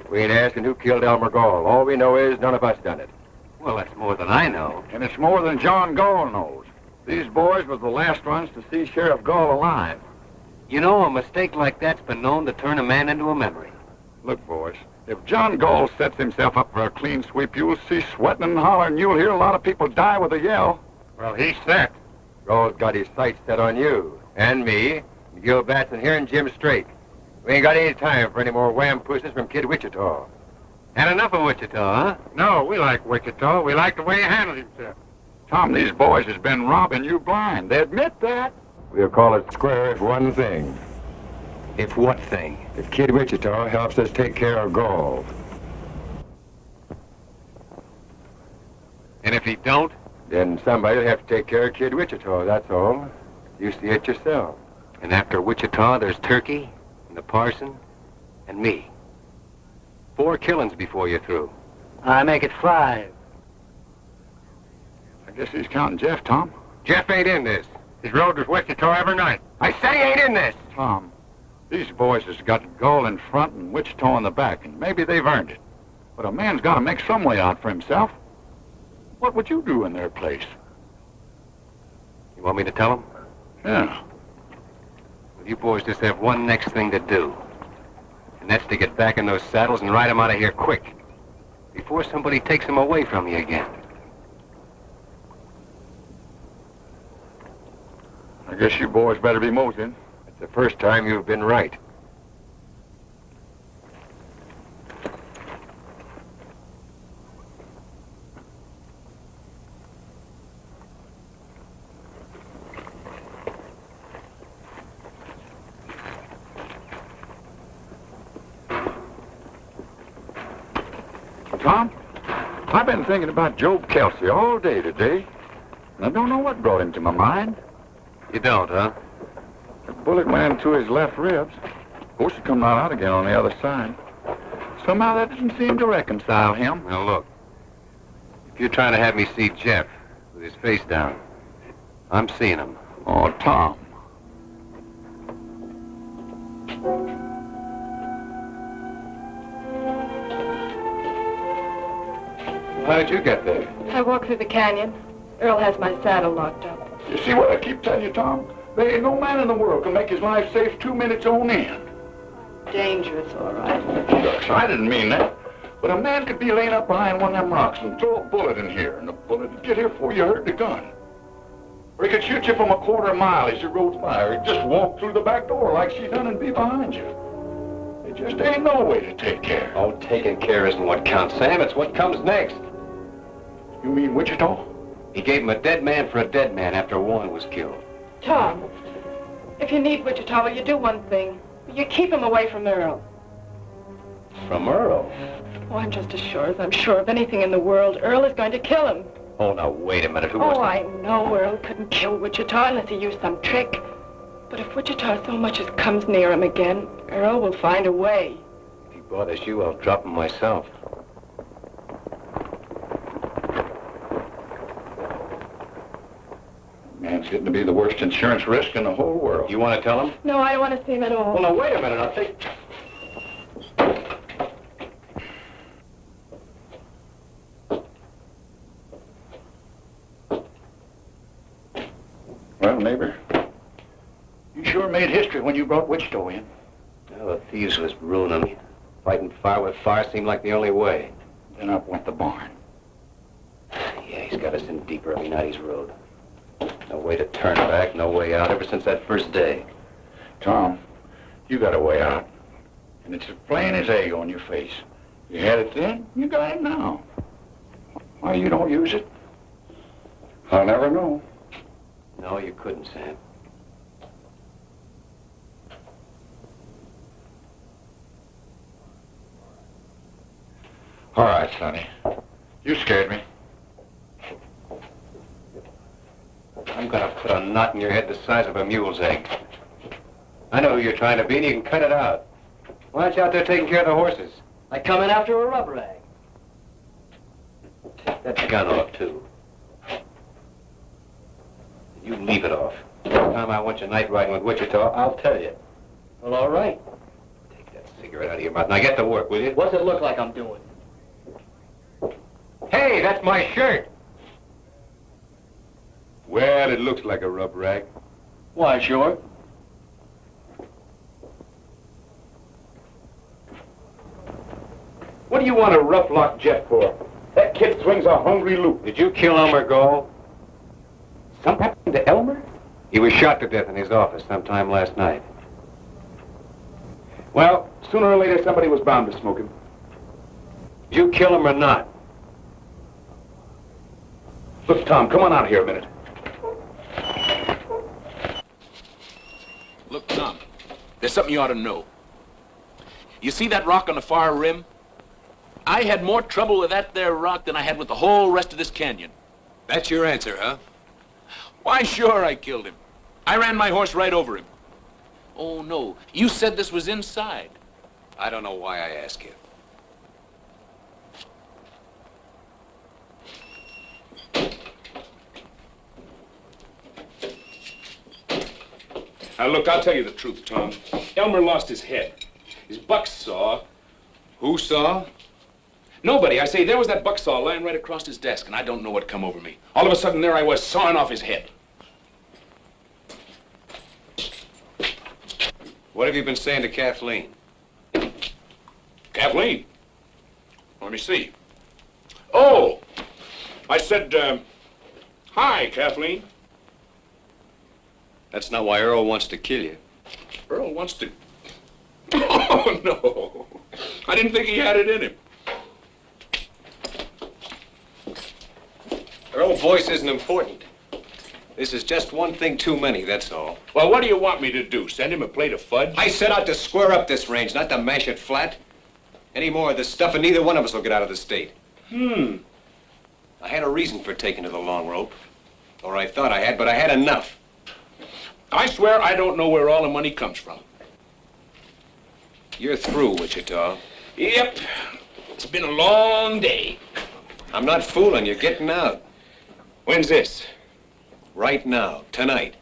We ain't asking who killed Elmer Gall. All we know is none of us done it. Well, that's more than I know. And it's more than John Gall knows. These boys were the last ones to see Sheriff Gall alive. You know, a mistake like that's been known to turn a man into a memory. Look, boys, if John Gall sets himself up for a clean sweep, you'll see sweating and hollering. You'll hear a lot of people die with a yell. Well, he's set. Gall's got his sights set on you, and me, and Gil Batson here, and Jim Straight. We ain't got any time for any more wham pushes from Kid Wichita. Had enough of Wichita, huh? No, we like Wichita. We like the way he handled himself. Tom, these boys has been robbing you blind. They admit that. We'll call it square if one thing. If what thing? If Kid Wichita helps us take care of Gall. And if he don't? Then somebody'll have to take care of Kid Wichita, that's all. You see it yourself. And after Wichita, there's Turkey, and the parson, and me. 4 killings before you're through. I make it 5. I guess he's counting Jeff, Tom. Jeff ain't in this. He's rode with Wichita every night. I say he ain't in this. Tom, these boys has got Gall in front and Wichita in the back, and maybe they've earned it. But a man's got to make some way out for himself. What would you do in their place? You want me to tell him? Yeah. Well, you boys just have one next thing to do. And that's to get back in those saddles and ride them out of here quick. Before somebody takes them away from you again. I guess you boys better be moseying. It's the first time you've been right. Tom, I've been thinking about Job Kelsey all day today, and I don't know what brought him to my mind. You don't, huh? The bullet went into his left ribs. Of course, it come right out again on the other side. Somehow that doesn't seem to reconcile him. Now, look. If you're trying to have me see Jeff with his face down, I'm seeing him. Oh, Tom. How did you get there? I walked through the canyon. Earl has my saddle locked up. You see what I keep telling you, Tom? There ain't no man in the world can make his life safe 2 minutes on end. Dangerous, all right. Shucks, I didn't mean that. But a man could be laying up behind one of them rocks and throw a bullet in here, and the bullet would get here before you heard the gun. Or he could shoot you from a quarter mile as you rode by, or he'd just walk through the back door like she done and be behind you. There just ain't no way to take care. Oh, taking care isn't what counts, Sam. It's what comes next. You mean Wichita? He gave him a dead man for a dead man after Warren was killed. Tom, if you need Wichita, will you do one thing? Will you keep him away from Earl? From Earl? Oh, I'm just as sure as I'm sure of anything in the world. Earl is going to kill him. Oh, now, wait a minute. Who Oh, I know Earl couldn't kill Wichita unless he used some trick. But if Wichita so much as comes near him again, Earl will find a way. If he bothers you, I'll drop him myself. Man's getting to be the worst insurance risk in the whole world. You want to tell him? No, I don't want to see him at all. Well, now, wait a minute. I'll take... Well, neighbor, you sure made history when you brought Wichita in. Well, the thieves was ruining me. Fighting fire with fire seemed like the only way. Then up went the barn. Yeah, he's got us in deeper every night he's rode. No way to turn back, no way out, ever since that first day. Tom, you got a way out. And it's as plain as egg on your face. You had it then, you got it now. Why you don't use it? I'll never know. No, you couldn't, Sam. All right, Sonny. You scared me. I'm gonna put a knot in your head the size of a mule's egg. I know who you're trying to be, and you can cut it out. Why aren't you out there taking care of the horses? I come in after a rub rag. Take that gun off, too. You leave it off. Next time I want you night riding with Wichita, I'll tell you. Well, all right. Take that cigarette out of your mouth. Now get to work, will you? What's it look like I'm doing? Hey, that's my shirt! Well, it looks like a rub rag. Why, sure. What do you want a rough lock jet for? That kid swings a hungry loop. Did you kill Elmer Gold? Something happened to Elmer? He was shot to death in his office sometime last night. Well, sooner or later, somebody was bound to smoke him. Did you kill him or not? Look, Tom, come on out here a minute. Look, Tom, there's something you ought to know. You see that rock on the far rim? I had more trouble with that there rock than I had with the whole rest of this canyon. That's your answer, huh? Why, sure, I killed him. I ran my horse right over him. Oh, no. You said this was inside. I don't know why I ask you. Now, look, I'll tell you the truth, Tom. Elmer lost his head. His buck saw. Who saw? Nobody. I say, there was that buck saw lying right across his desk, and I don't know what come over me. All of a sudden, there I was, sawing off his head. What have you been saying to Kathleen? Kathleen? Let me see. Oh! I said, hi, Kathleen. That's not why Earl wants to kill you. Earl wants to... Oh, no. I didn't think he had it in him. Earl's voice isn't important. This is just one thing too many, that's all. Well, what do you want me to do? Send him a plate of fudge? I set out to square up this range, not to mash it flat. Any more of this stuff and neither one of us will get out of the state. I had a reason for taking to the long rope. Or I thought I had, but I had enough. I swear I don't know where all the money comes from. You're through, Wichita. Yep. It's been a long day. I'm not fooling you. Getting out. When's this? Right now. Tonight.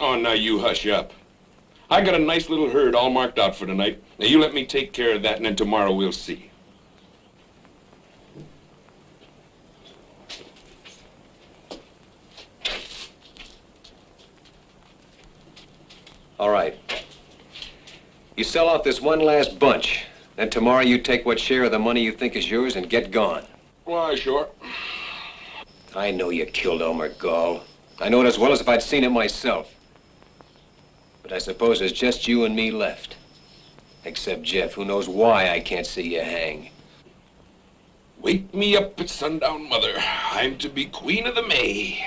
Oh, now you hush up. I got a nice little herd all marked out for tonight. Now you let me take care of that, and then tomorrow we'll see. All right. You sell out this one last bunch. Then tomorrow you take what share of the money you think is yours and get gone. Why, sure. I know you killed Elmer Gall. I know it as well as if I'd seen it myself. But I suppose there's just you and me left. Except Jeff, who knows why I can't see you hang. Wake me up at sundown, Mother. I'm to be Queen of the May.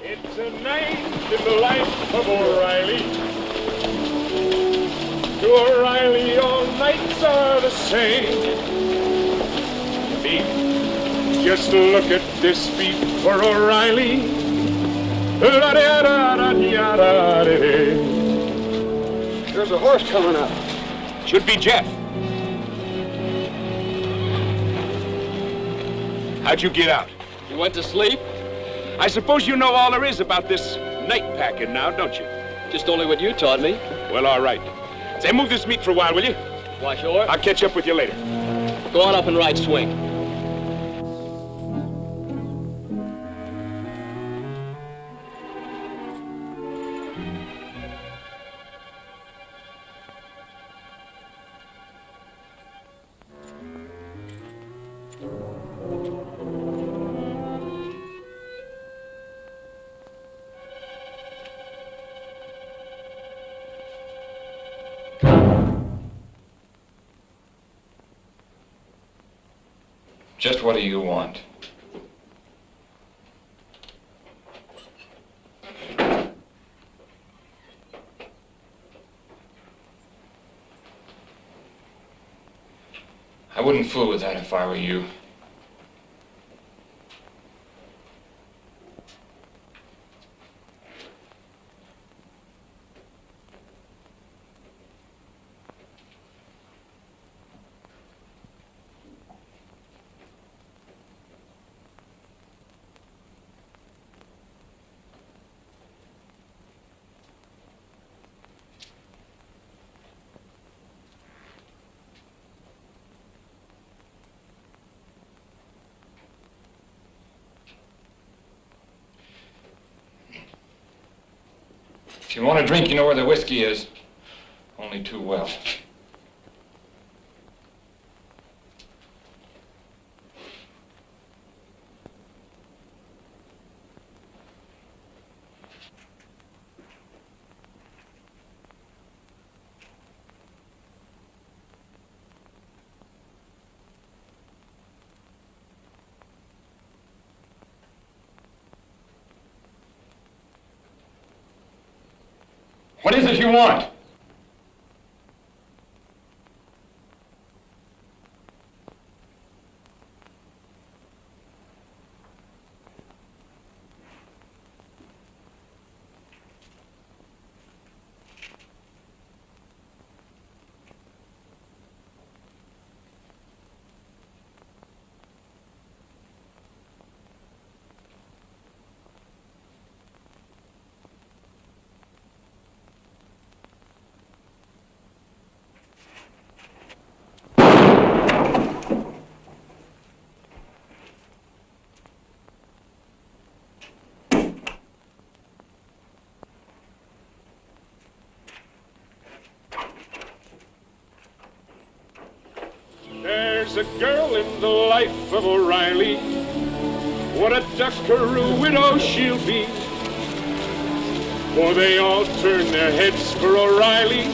It's a night in the life of O'Reilly. To O'Reilly, all nights are the same. Beat, just look at this beat for O'Reilly. There's a horse coming up. Should be Jeff. How'd you get out? You went to sleep? I suppose you know all there is about this night packing now, don't you? Just only what you taught me. Well, all right. Say, move this meat for a while, will you? Why, sure. I'll catch up with you later. Go on up and ride swing. Just what do you want? I wouldn't fool with that if I were you. If you want a drink, you know where the whiskey is. Only too well. What is it you want? There's a girl in the life of O'Reilly. What a duckaroo widow she'll be. For they all turn their heads for O'Reilly.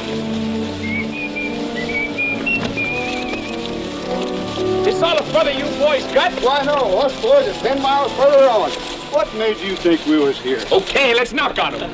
It's all the fun you boys got? Why, no. Us boys are 10 miles further on. What made you think we was here? Okay, let's knock on him.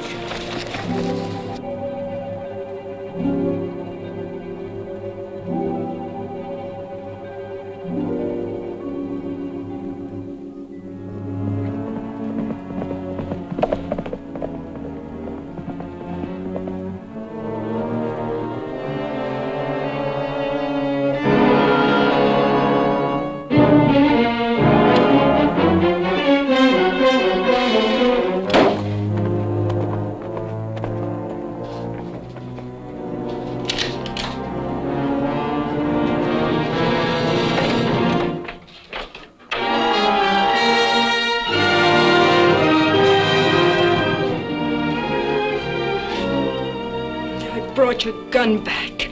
Brought your gun back.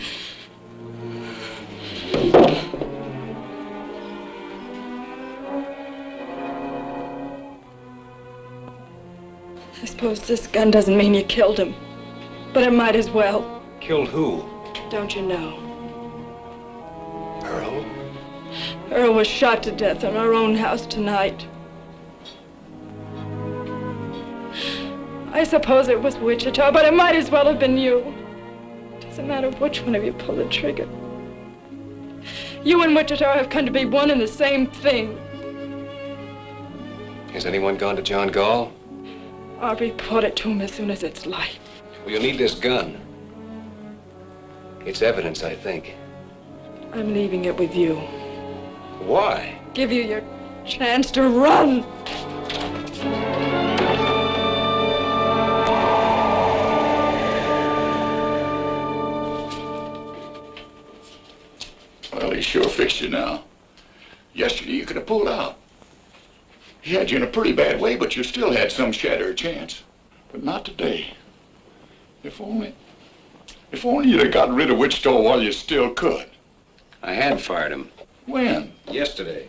I suppose this gun doesn't mean you killed him, but it might as well. Killed who? Don't you know? Earl? Earl was shot to death in our own house tonight. I suppose it was Wichita, but it might as well have been you. Doesn't matter which one of you pulled the trigger. You and Wichita have come to be one and the same thing. Has anyone gone to John Gall? I'll report it to him as soon as it's light. Well, you'll need this gun. It's evidence, I think. I'm leaving it with you. Why? Give you your chance to run. Well, he sure fixed you now. Yesterday you could have pulled out. He had you in a pretty bad way, but you still had some shadow of chance. But not today. If only you'd have gotten rid of Wichita while you still could. I had fired him. When? Yesterday.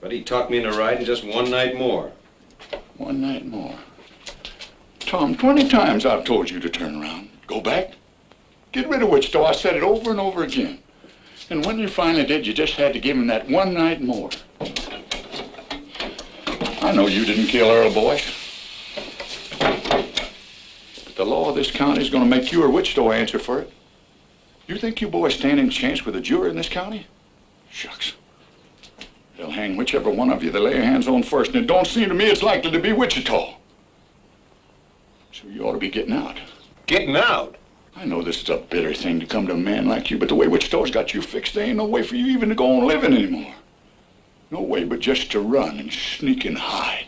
But he talked me into riding just one night more. One night more. Tom, 20 times I've told you to turn around. Go back. Get rid of Wichita. I said it over and over again. And when you finally did, you just had to give him that one night more. I know you didn't kill Earl Boyce. But the law of this county is going to make you or Wichita answer for it. You think you boys stand any chance with a jury in this county? Shucks. They'll hang whichever one of you they lay their hands on first, and it don't seem to me it's likely to be Wichita. So you ought to be getting out. Getting out? I know this is a bitter thing to come to a man like you, but the way Wichita's got you fixed, there ain't no way for you even to go on living anymore. No way but just to run and sneak and hide.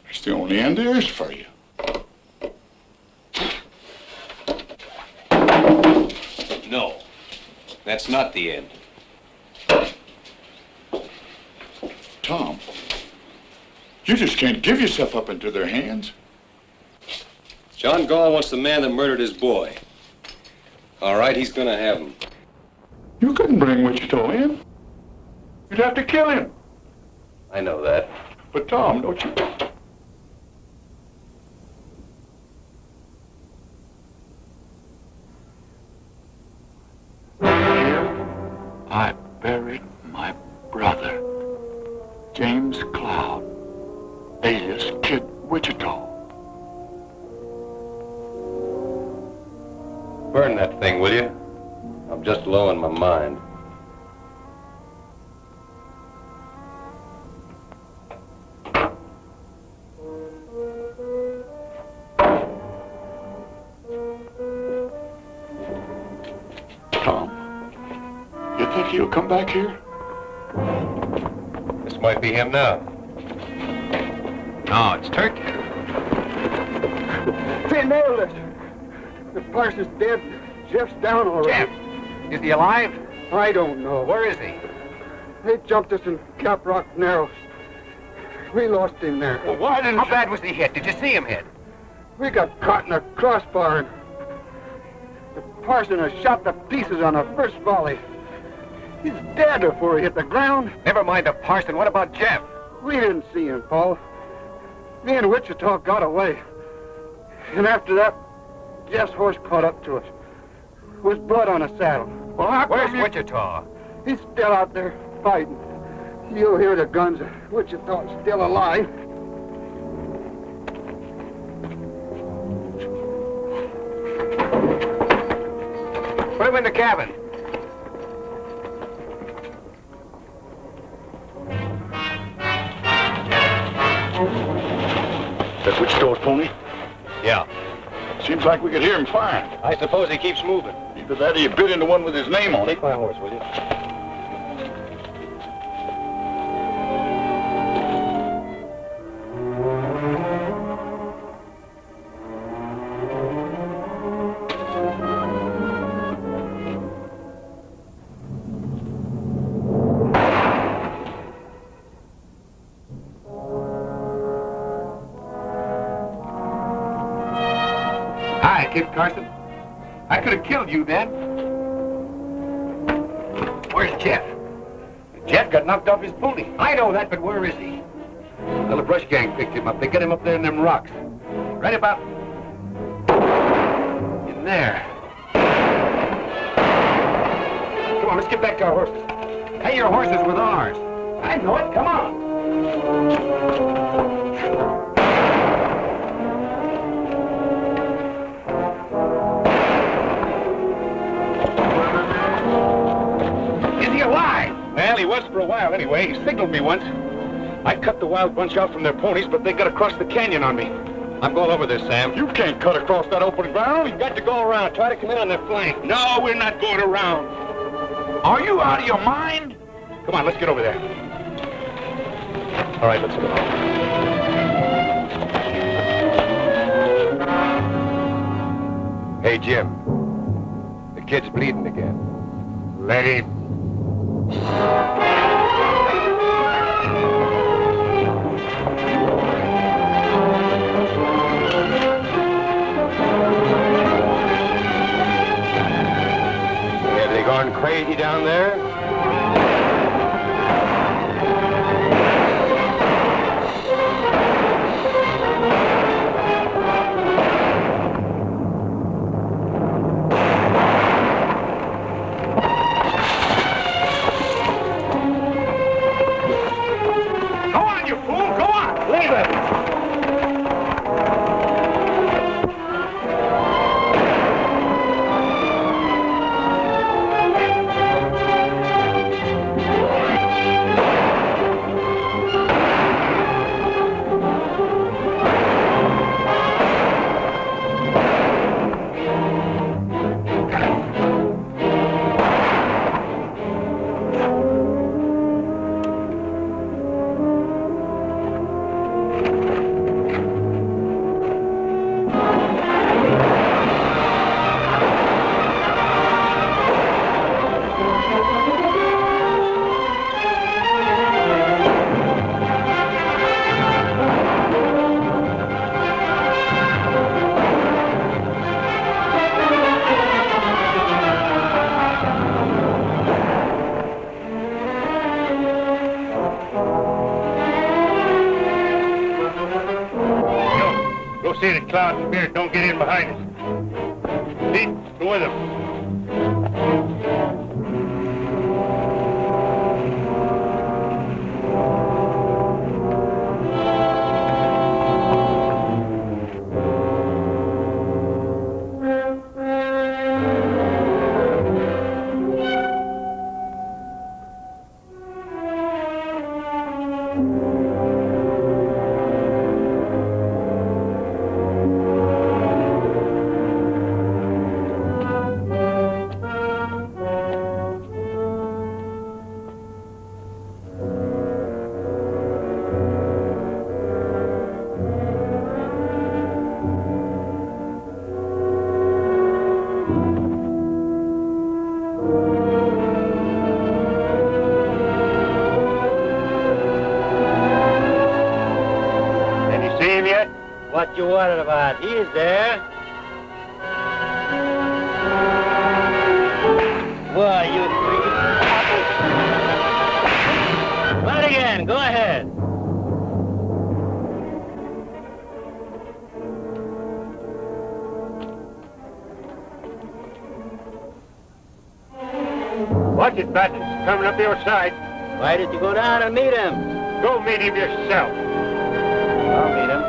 That's the only end there is for you. No. That's not the end. Tom, you just can't give yourself up into their hands. John Gall wants the man that murdered his boy. All right, he's gonna have him. You couldn't bring Wichita in. You'd have to kill him. I know that. But Tom, don't you... I buried my brother, James Cloud, alias Kid Wichita. Burn that thing, will you? I'm just low in my mind. Tom, you think he'll come back here? This might be him now. No, it's Turkey. They nailed us. The parson's dead. Jeff's down already. Jeff? Is he alive? I don't know. Where is he? They jumped us in Cap Rock Narrows. We lost him there. Well, why didn't How bad was he hit? Did you see him hit? We got caught in a crossbar and the parson has shot to pieces on the first volley. He's dead before he hit the ground. Never mind the parson. What about Jeff? We didn't see him, Paul. Me and Wichita got away. And after that, Jeff's horse caught up to us. With blood on the saddle. Well, where's Wichita? He's still out there fighting. You'll hear the guns. Wichita's still alive. Put him in the cabin. That Wichita's pony? Yeah. Seems like we could hear him firing. I suppose he keeps moving. Either that or you bit into one with his name on it. Take my horse, will you? Hi, Kid Carson. I could have killed you then. Where's Jeff? Jeff got knocked off his pony. I know that, but where is he? Well, the brush gang picked him up. They got him up there in them rocks. Right about in there. Come on, let's get back to our horses. Hey, your horses with ours. I know it. Come on. Is he alive? Well, he was for a while anyway. He signaled me once. I cut the wild bunch out from their ponies, but they got across the canyon on me. I'm going over this, Sam. You can't cut across that open ground. You've got to go around. Try to come in on their flank. No, we're not going around. Are you out of your mind? Come on, let's get over there. All right, let's go. Hey, Jim. The kid's bleeding again. Let him. Have they gone crazy down there? See that Cloud and Spirit don't get in behind us. Pete, go with them. What you worried about? He's there. Why, you freaking... Run again. Go ahead. Watch it, Bat. He's coming up your side. Why did you go down and meet him? Go meet him yourself. I'll meet him.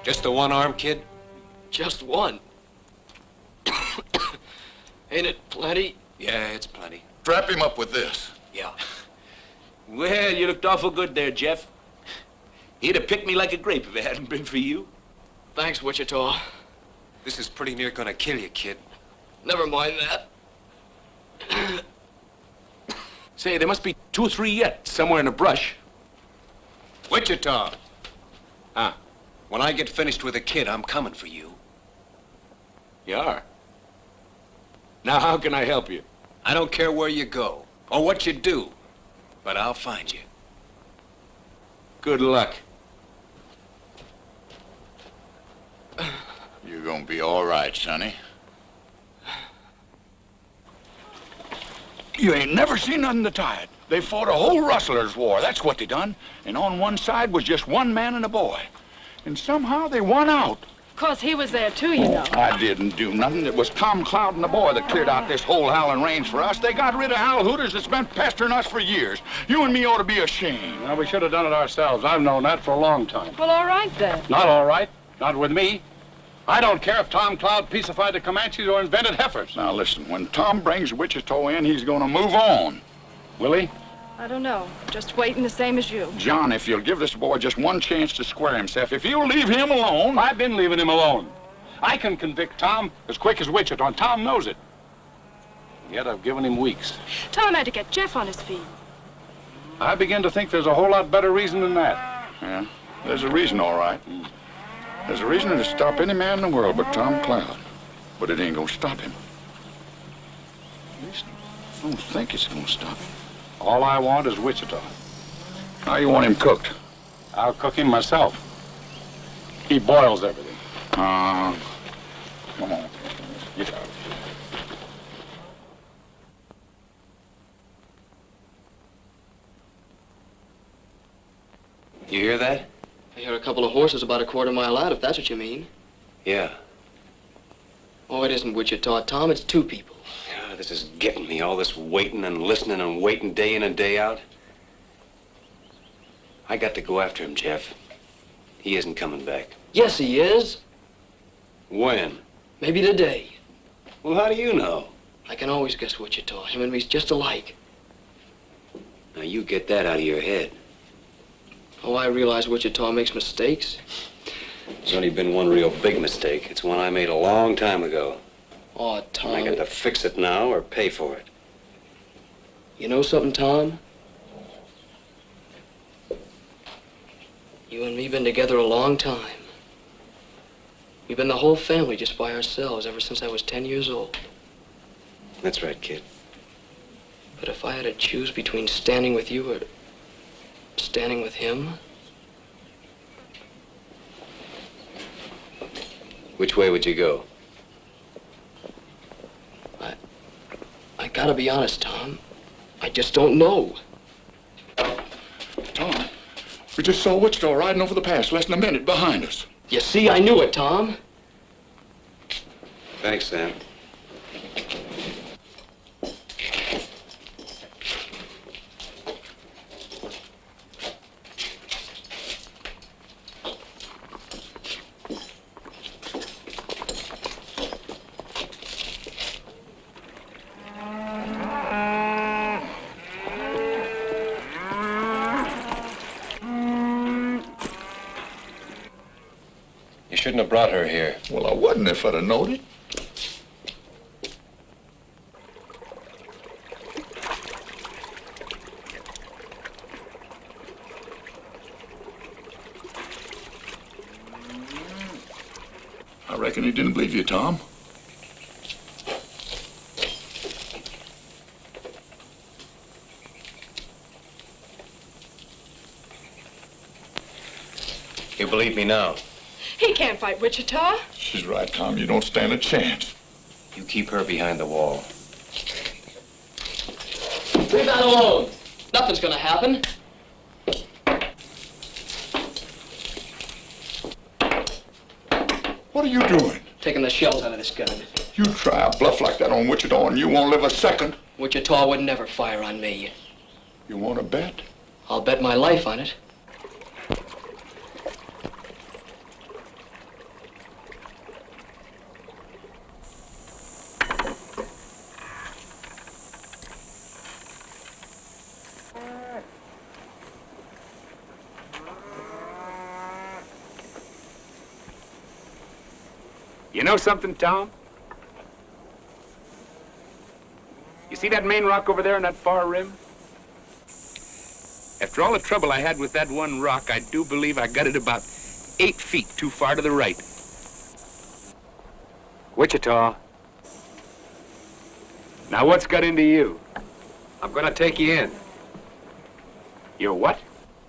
Just the one arm, kid? Just one. Ain't it plenty? Yeah, it's plenty. Strap him up with this. Yeah. Well, you looked awful good there, Jeff. He'd have picked me like a grape if it hadn't been for you. Thanks, Wichita. This is pretty near gonna kill you, kid. Never mind that. Say, there must be 2 or 3 yet, somewhere in the brush. Wichita! Huh? When I get finished with the kid, I'm coming for you. You are? Now, how can I help you? I don't care where you go or what you do, but I'll find you. Good luck. You're gonna be all right, Sonny. You ain't never seen nothing to tie it. They fought a whole rustlers' war. That's what they done. And on one side was just one man and a boy. And somehow they won out. Of course, he was there too, you know. I didn't do nothing. It was Tom Cloud and the boy that cleared out this whole howling range for us. They got rid of Hal Hooters that's been pestering us for years. You and me ought to be ashamed. Well, we should have done it ourselves. I've known that for a long time. Well, all right then. Not all right. Not with me. I don't care if Tom Cloud peacified the Comanches or invented heifers. Now listen, when Tom brings Wichita in, he's gonna move on. Will he? I don't know. Just waiting the same as you. John, if you'll give this boy just one chance to square himself, if you'll leave him alone... I've been leaving him alone. I can convict Tom as quick as Wichita, and Tom knows it. Yet I've given him weeks. Tom had to get Jeff on his feet. I begin to think there's a whole lot better reason than that. Yeah, there's a reason, all right. There's a reason to stop any man in the world but Tom Cloud. But it ain't gonna stop him. At least I don't think it's gonna stop him. All I want is Wichita. How you want him cooked? I'll cook him myself. He boils everything. Come on. Get out. You hear that? I hear a couple of horses about a quarter-mile out, if that's what you mean. Yeah. Oh, it isn't Wichita, Tom. It's 2 people. Yeah, this is getting me. All this waiting and listening and waiting day in and day out. I got to go after him, Jeff. He isn't coming back. Yes, he is. When? Maybe today. Well, how do you know? I can always guess Wichita. Him and me's just alike. Now, you get that out of your head. Oh, I realize Wichita makes mistakes. There's only been one real big mistake. It's one I made a long time ago. Oh, Tom. I got to fix it now or pay for it. You know something, Tom? You and me been together a long time. We've been the whole family just by ourselves ever since I was 10 years old. That's right, kid. But if I had to choose between standing with you or standing with him, which way would you go? I gotta be honest, Tom. I just don't know. Tom, we just saw Wichita riding over the pass less than a minute behind us. You see, I knew it, Tom. Thanks, Sam. You shouldn't have brought her here. Well, I wouldn't if I'd have known it. I reckon he didn't believe you, Tom. You believe me now? He can't fight Wichita. She's right, Tom. You don't stand a chance. You keep her behind the wall. Leave that alone. Nothing's gonna happen. What are you doing? Taking the shells out of this gun. You try a bluff like that on Wichita and you won't live a second. Wichita would never fire on me. You want to bet? I'll bet my life on it. You know something, Tom? You see that main rock over there on that far rim? After all the trouble I had with that one rock, I do believe I got it about 8 feet too far to the right. Wichita, Now what's got into you? I'm gonna take you in. You're what?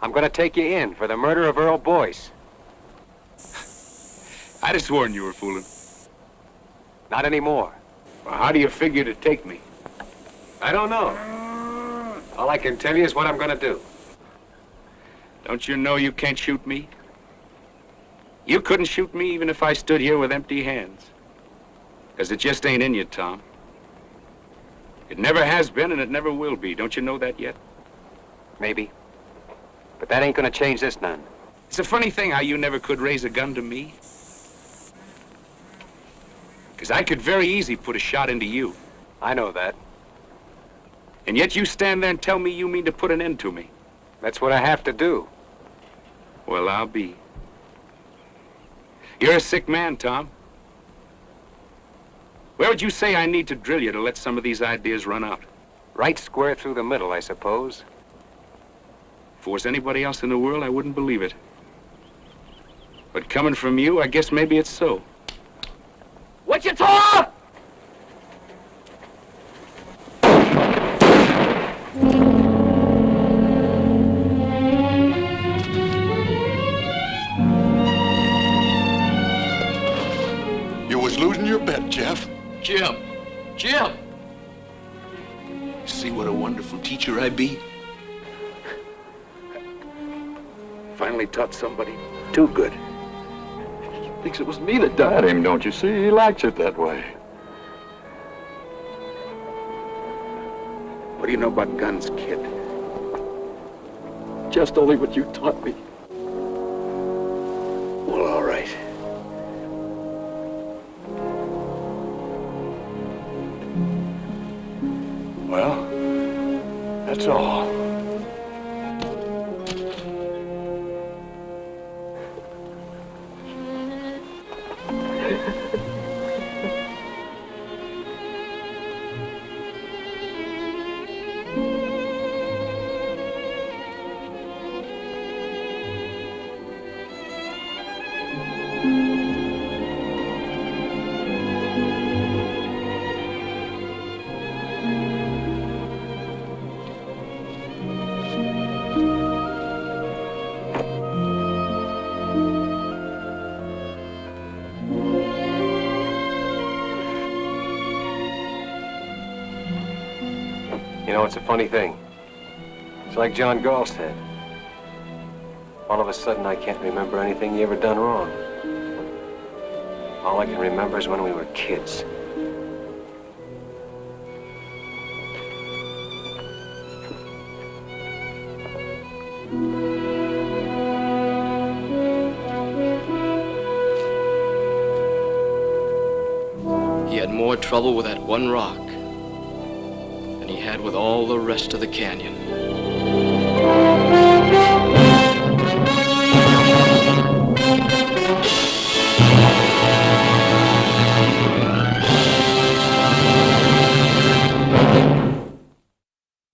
I'm gonna take you in for the murder of Earl Boyce. I'd have sworn you were fooling. Not anymore. Well, how do you figure to take me? I don't know. All I can tell you is what I'm gonna do. Don't you know you can't shoot me? You couldn't shoot me even if I stood here with empty hands. Because it just ain't in you, Tom. It never has been and it never will be. Don't you know that yet? Maybe. But that ain't gonna change this none. It's a funny thing how you never could raise a gun to me. Because I could very easy put a shot into you. I know that. And yet you stand there and tell me you mean to put an end to me. That's what I have to do. Well, I'll be. You're a sick man, Tom. Where would you say I need to drill you to let some of these ideas run out? Right square through the middle, I suppose. If it was anybody else in the world, I wouldn't believe it. But coming from you, I guess maybe it's so. Wichita! You was losing your bet, Jeff. Jim! Jim! See what a wonderful teacher I be? Finally taught somebody too good. Thinks it was me that died him, don't you see? He likes it that way. What do you know about guns, kid? Just only what you taught me. Well, all right. Well, that's all. You know, it's a funny thing. It's like John Gall said. All of a sudden, I can't remember anything you ever done wrong. All I can remember is when we were kids. He had more trouble with that one rock than he had with all the rest of the canyon.